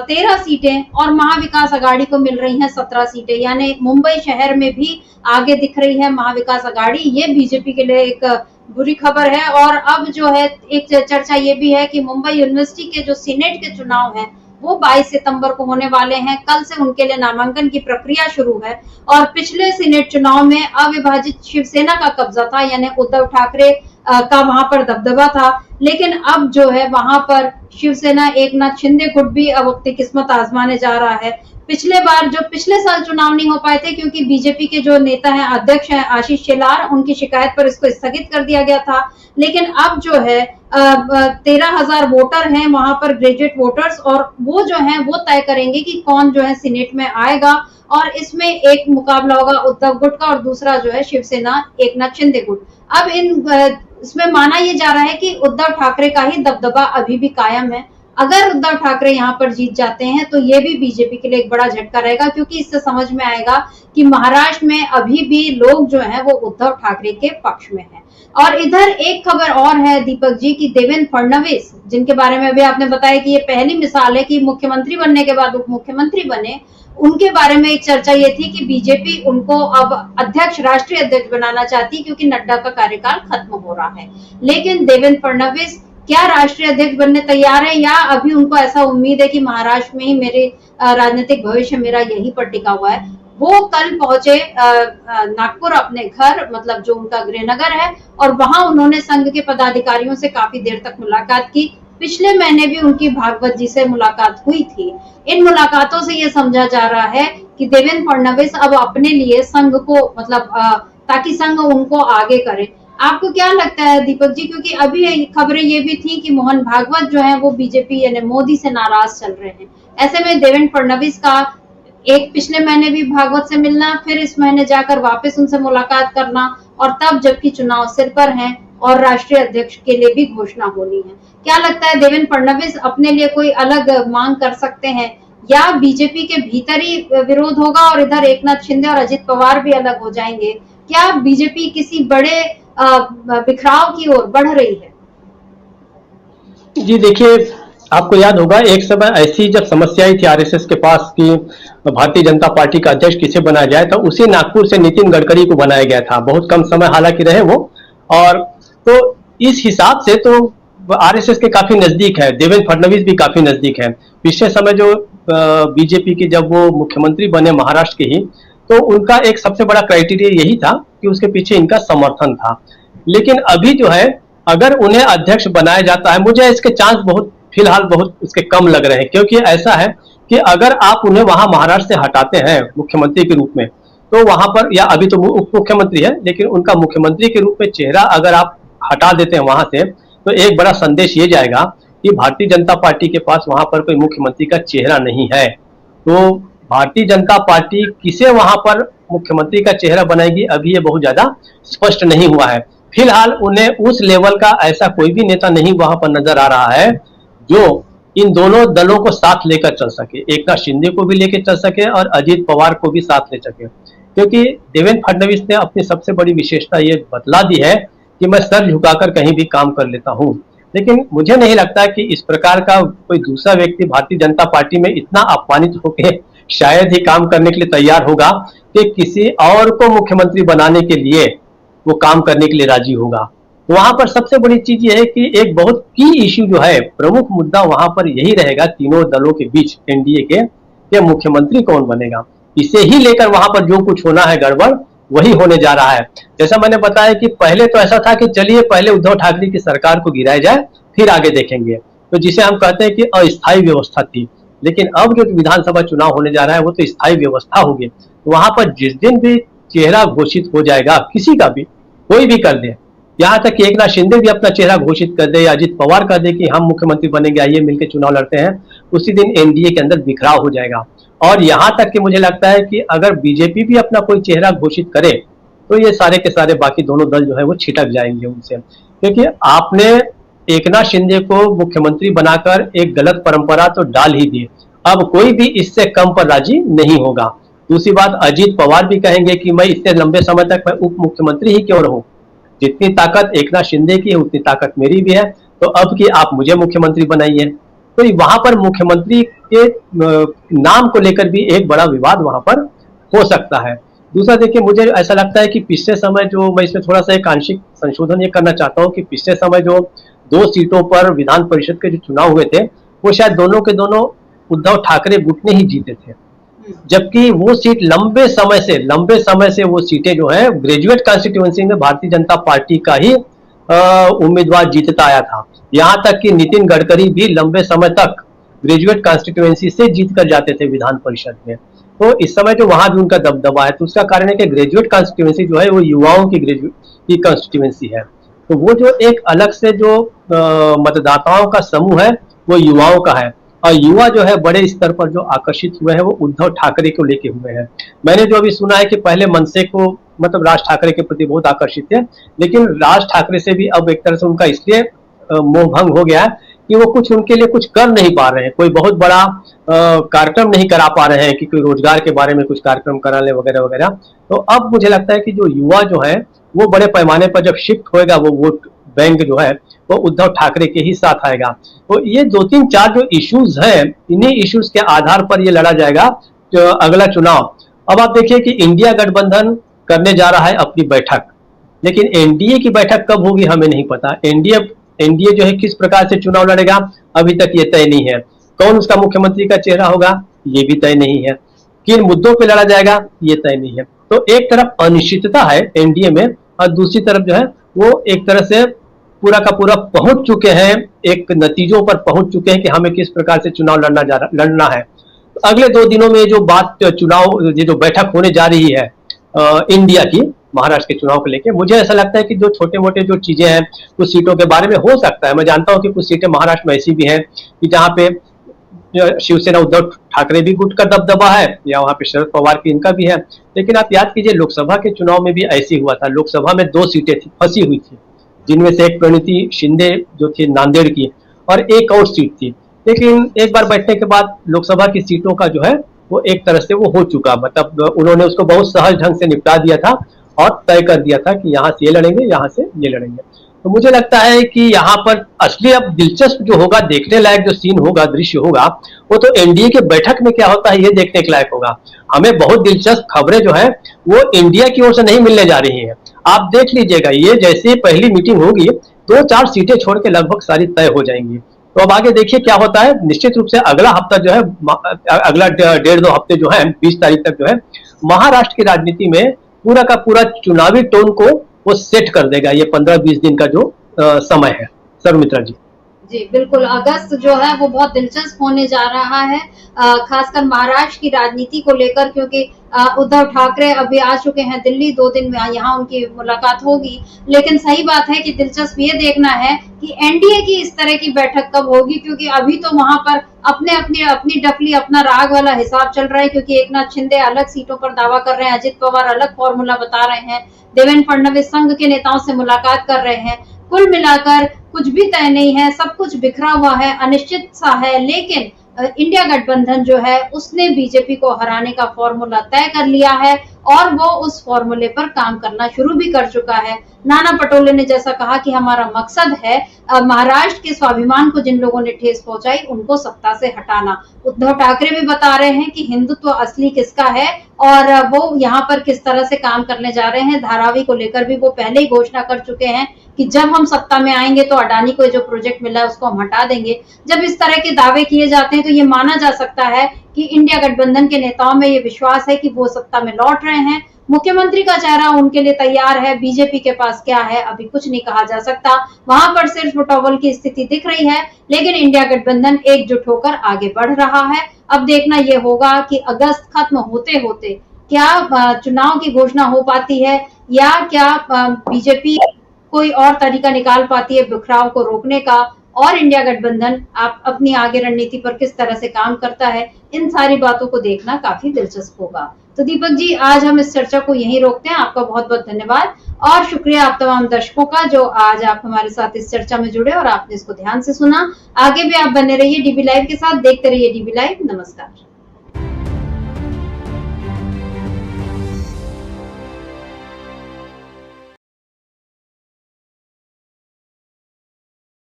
13 सीटें और महाविकास आघाड़ी को मिल रही हैं 17 सीटें। यानी मुंबई शहर में भी आगे दिख रही है महाविकास आघाड़ी। ये बीजेपी के लिए एक बुरी खबर है। और अब जो है एक चर्चा ये भी है कि मुंबई यूनिवर्सिटी के जो सीनेट के चुनाव हैं वो 22 सितंबर को होने वाले हैं। कल से उनके लिए नामांकन की प्रक्रिया शुरू है और पिछले सीनेट चुनाव में अविभाजित शिवसेना का कब्जा था, यानी उद्धव ठाकरे का वहां पर दबदबा था, लेकिन अब जो है वहां पर शिवसेना एकनाथ शिंदे गुट भी अब अपनी किस्मत आजमाने जा रहा है। पिछले साल चुनाव नहीं हो पाए थे क्योंकि बीजेपी के जो नेता हैं, अध्यक्ष हैं आशीष शेलार, उनकी शिकायत पर इसको स्थगित कर दिया गया था। लेकिन अब जो है 13,000 वोटर हैं वहां पर, ग्रेजुएट वोटर्स, और वो जो हैं वो तय करेंगे कि कौन जो है सीनेट में आएगा। और इसमें एक मुकाबला होगा उद्धव गुट का और दूसरा जो है शिवसेना एकनाथ शिंदे गुट। अब इसमें माना यह जा रहा है कि उद्धव ठाकरे का ही दबदबा अभी भी कायम है। अगर उद्धव ठाकरे यहाँ पर जीत जाते हैं तो ये भी बीजेपी के लिए एक बड़ा झटका रहेगा, क्योंकि इससे समझ में आएगा कि महाराष्ट्र में अभी भी लोग जो हैं वो उद्धव ठाकरे के पक्ष में हैं। और इधर एक खबर और है दीपक जी की देवेंद्र फडणवीस, जिनके बारे में अभी आपने बताया कि ये पहली मिसाल है कि मुख्यमंत्री बनने के बाद उप मुख्यमंत्री बने। उनके बारे में एक चर्चा ये थी कि बीजेपी उनको अब राष्ट्रीय अध्यक्ष बनाना चाहती, क्योंकि नड्डा का कार्यकाल खत्म हो रहा है। लेकिन देवेंद्र फडणवीस क्या राष्ट्रीय अध्यक्ष बनने तैयार है, या अभी उनको ऐसा उम्मीद है कि महाराष्ट्र में ही मेरे राजनीतिक भविष्य मेरा यहीं पर टिका हुआ है? वो कल पहुंचे नागपुर अपने घर, मतलब जो उनका गृहनगर है, और वहां उन्होंने संघ के पदाधिकारियों से काफी देर तक मुलाकात की। पिछले महीने भी उनकी भागवत जी से मुलाकात हुई थी। इन मुलाकातों से ये समझा जा रहा है कि देवेंद्र फडणवीस अब अपने लिए संघ को, मतलब ताकि संघ उनको आगे करे। आपको क्या लगता है दीपक जी, क्योंकि अभी खबरें ये भी थी कि मोहन भागवत जो है वो बीजेपी यानी मोदी से नाराज चल रहे हैं। ऐसे में देवेंद्र फडणवीस का एक पिछले महीने भी भागवत से मिलना, फिर इस महीने जाकर वापस उनसे मुलाकात करना, और तब जबकि चुनाव सिर पर हैं और राष्ट्रीय अध्यक्ष के लिए भी घोषणा होनी है। क्या लगता है देवेंद्र फडणवीस अपने लिए कोई अलग मांग कर सकते हैं, या बीजेपी के भीतर ही विरोध होगा और इधर एकनाथ शिंदे और अजित पवार भी अलग हो जाएंगे? क्या बीजेपी किसी बड़े बिखराव की ओर बढ़ रही है? जी देखिए, आपको याद होगा एक समय ऐसी जब समस्याएं थी आरएसएस के पास कि भारतीय जनता पार्टी का अध्यक्ष किसे बनाया जाए, तो उसी नागपुर से नितिन गडकरी को बनाया गया था। बहुत कम समय हालांकि रहे वो, और तो इस हिसाब से तो आरएसएस के काफी नजदीक है, देवेंद्र फडणवीस भी काफी नजदीक है। पिछले समय जो बीजेपी के जब वो मुख्यमंत्री बने महाराष्ट्र के ही, तो उनका एक सबसे बड़ा क्राइटेरिया यही था कि उसके पीछे इनका समर्थन था। लेकिन अभी जो है, अगर उन्हें अध्यक्ष बनाया जाता है, मुझे इसके चांस फिलहाल बहुत उसके कम लग रहे हैं, क्योंकि ऐसा है कि अगर आप उन्हें वहां महाराष्ट्र से हटाते हैं मुख्यमंत्री के रूप में, तो वहां पर, या अभी तो उप मुख्यमंत्री है, लेकिन उनका मुख्यमंत्री के रूप में चेहरा अगर आप हटा देते हैं वहां से, तो एक बड़ा संदेश ये जाएगा कि भारतीय जनता पार्टी के पास वहां पर कोई मुख्यमंत्री का चेहरा नहीं है। तो भारतीय जनता पार्टी किसे वहां पर मुख्यमंत्री का चेहरा बनाएगी, अभी ये बहुत ज्यादा स्पष्ट नहीं हुआ है। फिलहाल उन्हें उस लेवल का ऐसा कोई भी नेता नहीं वहां पर नजर आ रहा है जो इन दोनों दलों को साथ लेकर चल सके, एकनाथ शिंदे को भी लेकर चल सके और अजित पवार को भी साथ ले सके। क्योंकि देवेंद्र फडणवीस ने अपनी सबसे बड़ी विशेषता ये बतला दी है कि मैं सर झुकाकर कहीं भी काम कर लेता हूं। लेकिन मुझे नहीं लगता कि इस प्रकार का कोई दूसरा व्यक्ति भारतीय जनता पार्टी में इतना अपमानित होकर शायद ही काम करने के लिए तैयार होगा कि किसी और को मुख्यमंत्री बनाने के लिए वो काम करने के लिए राजी होगा। वहां पर सबसे बड़ी चीज ये है कि एक बहुत की इश्यू जो है, प्रमुख मुद्दा वहां पर यही रहेगा तीनों दलों के बीच, एनडीए के, कि मुख्यमंत्री कौन बनेगा। इसे ही लेकर वहां पर जो कुछ होना है गड़बड़, वही होने जा रहा है। जैसा मैंने बताया कि पहले तो ऐसा था कि चलिए पहले उद्धव ठाकरे की सरकार को गिराया जाए, फिर आगे देखेंगे, तो जिसे हम कहते हैं कि अस्थायी व्यवस्था थी। लेकिन अब जो विधानसभा चुनाव होने जा रहा है वो तो स्थायी व्यवस्था होगी। वहां पर जिस दिन भी चेहरा घोषित हो जाएगा, किसी का भी, कोई भी कर दे, यहाँ तक कि एकनाथ शिंदे भी अपना चेहरा घोषित कर दे, अजित पवार कर दे कि हम मुख्यमंत्री बनेंगे, आइए मिलकर चुनाव लड़ते हैं, उसी दिन एनडीए के अंदर बिखराव हो जाएगा। और यहाँ तक कि मुझे लगता है कि अगर बीजेपी भी अपना कोई चेहरा घोषित करे तो ये सारे के सारे बाकी दोनों दल जो है वो छिटक जाएंगे उनसे, क्योंकि आपने एकनाथ शिंदे को मुख्यमंत्री बनाकर एक गलत परंपरा तो डाल ही दी। अब कोई भी इससे कम पर राजी नहीं होगा। दूसरी बात, अजित पवार भी कहेंगे कि मैं इतने लंबे समय तक मैं उप मुख्यमंत्री ही क्यों रहूं, जितनी ताकत एकनाथ शिंदे की है उतनी ताकत मेरी भी है, तो अब की आप मुझे मुख्यमंत्री बनाइए। तो वहां पर मुख्यमंत्री के नाम को लेकर भी एक बड़ा विवाद वहां पर हो सकता है। दूसरा देखिए, मुझे ऐसा लगता है कि पिछले समय जो, मैं इसमें थोड़ा सा एक आंशिक संशोधन ये करना चाहता हूँ कि पिछले समय जो 2 सीटों पर विधान परिषद के जो चुनाव हुए थे, वो शायद दोनों के दोनों उद्धव ठाकरे गुट ने ही जीते थे, जबकि वो सीट लंबे समय से वो सीटें जो है ग्रेजुएट कॉन्स्टिट्यूएंसी में भारतीय जनता पार्टी का ही उम्मीदवार जीतता आया था। यहां तक कि नितिन गडकरी भी लंबे समय तक ग्रेजुएट कॉन्स्टिट्यूएंसी से जीत कर जाते थे विधान परिषद में। तो इस समय जो वहां भी उनका दबदबा है, तो उसका कारण है कि ग्रेजुएट कॉन्स्टिट्यूएंसी जो है वो युवाओं की कॉन्स्टिट्यूएंसी है। तो वो जो एक अलग से जो मतदाताओं का समूह है वो युवाओं का है, और युवा जो है बड़े स्तर पर जो आकर्षित हुए हैं वो उद्धव ठाकरे को लेके हुए हैं। मैंने जो अभी सुना है कि पहले मनसे को मतलब राज ठाकरे के प्रति बहुत आकर्षित थे, लेकिन राज ठाकरे से भी अब एक तरह से उनका इसलिए मोह भंग हो गया कि वो कुछ उनके लिए कुछ कर नहीं पा रहे हैं, कोई बहुत बड़ा कार्यक्रम नहीं करा पा रहे हैं कि कोई रोजगार के बारे में कुछ कार्यक्रम करा ले वगैरह वगैरह। तो अब मुझे लगता है कि जो युवा जो है वो बड़े पैमाने पर जब शिफ्ट होएगा, वो वोट बैंक जो है वो उद्धव ठाकरे के ही साथ आएगा। तो ये 2-3-4 जो इश्यूज हैं, इन्हीं इश्यूज के आधार पर ये लड़ा जाएगा जो अगला चुनाव। अब आप देखिए कि इंडिया गठबंधन करने जा रहा है अपनी बैठक, लेकिन एनडीए की बैठक कब होगी हमें नहीं पता। एनडीए जो है किस प्रकार से चुनाव लड़ेगा अभी तक ये तय नहीं है। कौन उसका मुख्यमंत्री का चेहरा होगा ये भी तय नहीं है। किन मुद्दों पे लड़ा जाएगा ये तय नहीं है। तो एक तरफ अनिश्चितता है एनडीए में, और दूसरी तरफ जो है वो एक तरह से पूरा का पूरा पहुंच चुके हैं, एक नतीजों पर पहुंच चुके हैं कि हमें किस प्रकार से चुनाव लड़ना है। तो अगले 2 दिनों में जो ये जो बैठक होने जा रही है इंडिया की महाराष्ट्र के चुनाव को लेकर, मुझे ऐसा लगता है कि जो छोटे मोटे जो चीजें हैं कुछ सीटों के बारे में हो सकता है, मैं जानता हूं कि कुछ सीटें महाराष्ट्र में ऐसी भी हैं कि जहां पे शिवसेना उद्धव ठाकरे भी गुट का दबदबा है, या वहां पे शरद पवार की इनका भी है। लेकिन आप याद कीजिए लोकसभा के चुनाव में भी ऐसी हुआ था। लोकसभा में 2 सीटें थी फंसी हुई थी, जिनमें से एक प्रणीति शिंदे जो थी नांदेड़ की, और एक और सीट थी। लेकिन एक बार बैठने के बाद लोकसभा की सीटों का जो है वो एक तरह से वो हो चुका, मतलब उन्होंने उसको बहुत सहज ढंग से निपटा दिया था और तय कर दिया था कि यहाँ से ये लड़ेंगे, यहाँ से ये लड़ेंगे। तो मुझे लगता है कि यहाँ पर असली अब दिलचस्प जो होगा, देखने लायक जो सीन होगा, दृश्य होगा, वो तो एनडीए के बैठक में क्या होता है ये देखने के लायक होगा। हमें बहुत दिलचस्प खबरें जो है वो इंडिया की ओर से नहीं मिलने जा रही हैं। आप देख लीजिएगा, ये जैसे पहली मीटिंग होगी 2-4 सीटें छोड़ के लगभग सारी तय हो जाएंगी। तो अब आगे देखिए क्या होता है। निश्चित रूप से अगला हफ्ता जो है, अगला 1.5-2 हफ्ते जो है 20 तारीख तक जो है महाराष्ट्र की राजनीति में पूरा का पूरा चुनावी टोन को वो सेट कर देगा। ये 15-20 दिन का जो समय है। सर्वमित्रा जी। जी बिल्कुल, अगस्त जो है वो बहुत दिलचस्प होने जा रहा है, खासकर महाराष्ट्र की राजनीति को लेकर, क्योंकि उद्धव ठाकरे अभी आ चुके हैं दिल्ली, 2 दिन में यहाँ उनकी मुलाकात होगी। लेकिन सही बात है कि दिलचस्प ये देखना है कि एनडीए की इस तरह की बैठक कब होगी, क्योंकि अभी तो वहां पर अपनी डफली अपना राग वाला हिसाब चल रहा है। क्योंकि एकनाथ शिंदे अलग सीटों पर दावा कर रहे हैं, अजित पवार अलग फॉर्मूला बता रहे हैं, देवेंद्र फडणवीस संघ के नेताओं से मुलाकात कर रहे हैं। कुल मिलाकर कुछ भी तय नहीं है, सब कुछ बिखरा हुआ है, अनिश्चित सा है। लेकिन इंडिया गठबंधन जो है उसने बीजेपी को हराने का फॉर्मूला तय कर लिया है और वो उस फॉर्मूले पर काम करना शुरू भी कर चुका है। नाना पटोले ने जैसा कहा कि हमारा मकसद है महाराष्ट्र के स्वाभिमान को जिन लोगों ने ठेस पहुंचाई उनको सत्ता से हटाना। उद्धव ठाकरे भी बता रहे हैं कि हिंदुत्व असली किसका है और वो यहाँ पर किस तरह से काम करने जा रहे हैं। धारावी को लेकर भी वो पहले ही घोषणा कर चुके हैं कि जब हम सत्ता में आएंगे तो अडानी को जो प्रोजेक्ट मिला है उसको हम हटा देंगे। जब इस तरह के दावे किए जाते हैं तो ये माना जा सकता है कि इंडिया गठबंधन के नेताओं में ये विश्वास है कि वो सत्ता में लौट रहे हैं। मुख्यमंत्री का चेहरा उनके लिए तैयार है, बीजेपी के पास क्या है अभी कुछ नहीं कहा जा सकता। वहां पर सिर्फ टॉवल की स्थिति दिख रही है, लेकिन इंडिया गठबंधन एकजुट होकर आगे बढ़ रहा है। अब देखना यह होगा कि अगस्त खत्म होते होते क्या चुनाव की घोषणा हो पाती है या क्या बीजेपी कोई और तरीका निकाल पाती है बिखराव को रोकने का, और इंडिया गठबंधन आप अपनी आगे रणनीति पर किस तरह से काम करता है। इन सारी बातों को देखना काफी दिलचस्प होगा। तो दीपक जी, आज हम इस चर्चा को यहीं रोकते हैं। आपका बहुत बहुत धन्यवाद और शुक्रिया आप तमाम दर्शकों का जो आज आप हमारे साथ इस चर्चा में जुड़े और आपने इसको ध्यान से सुना। आगे भी आप बने रहिए डीबी लाइव के साथ, देखते रहिए डीबी लाइव। नमस्कार।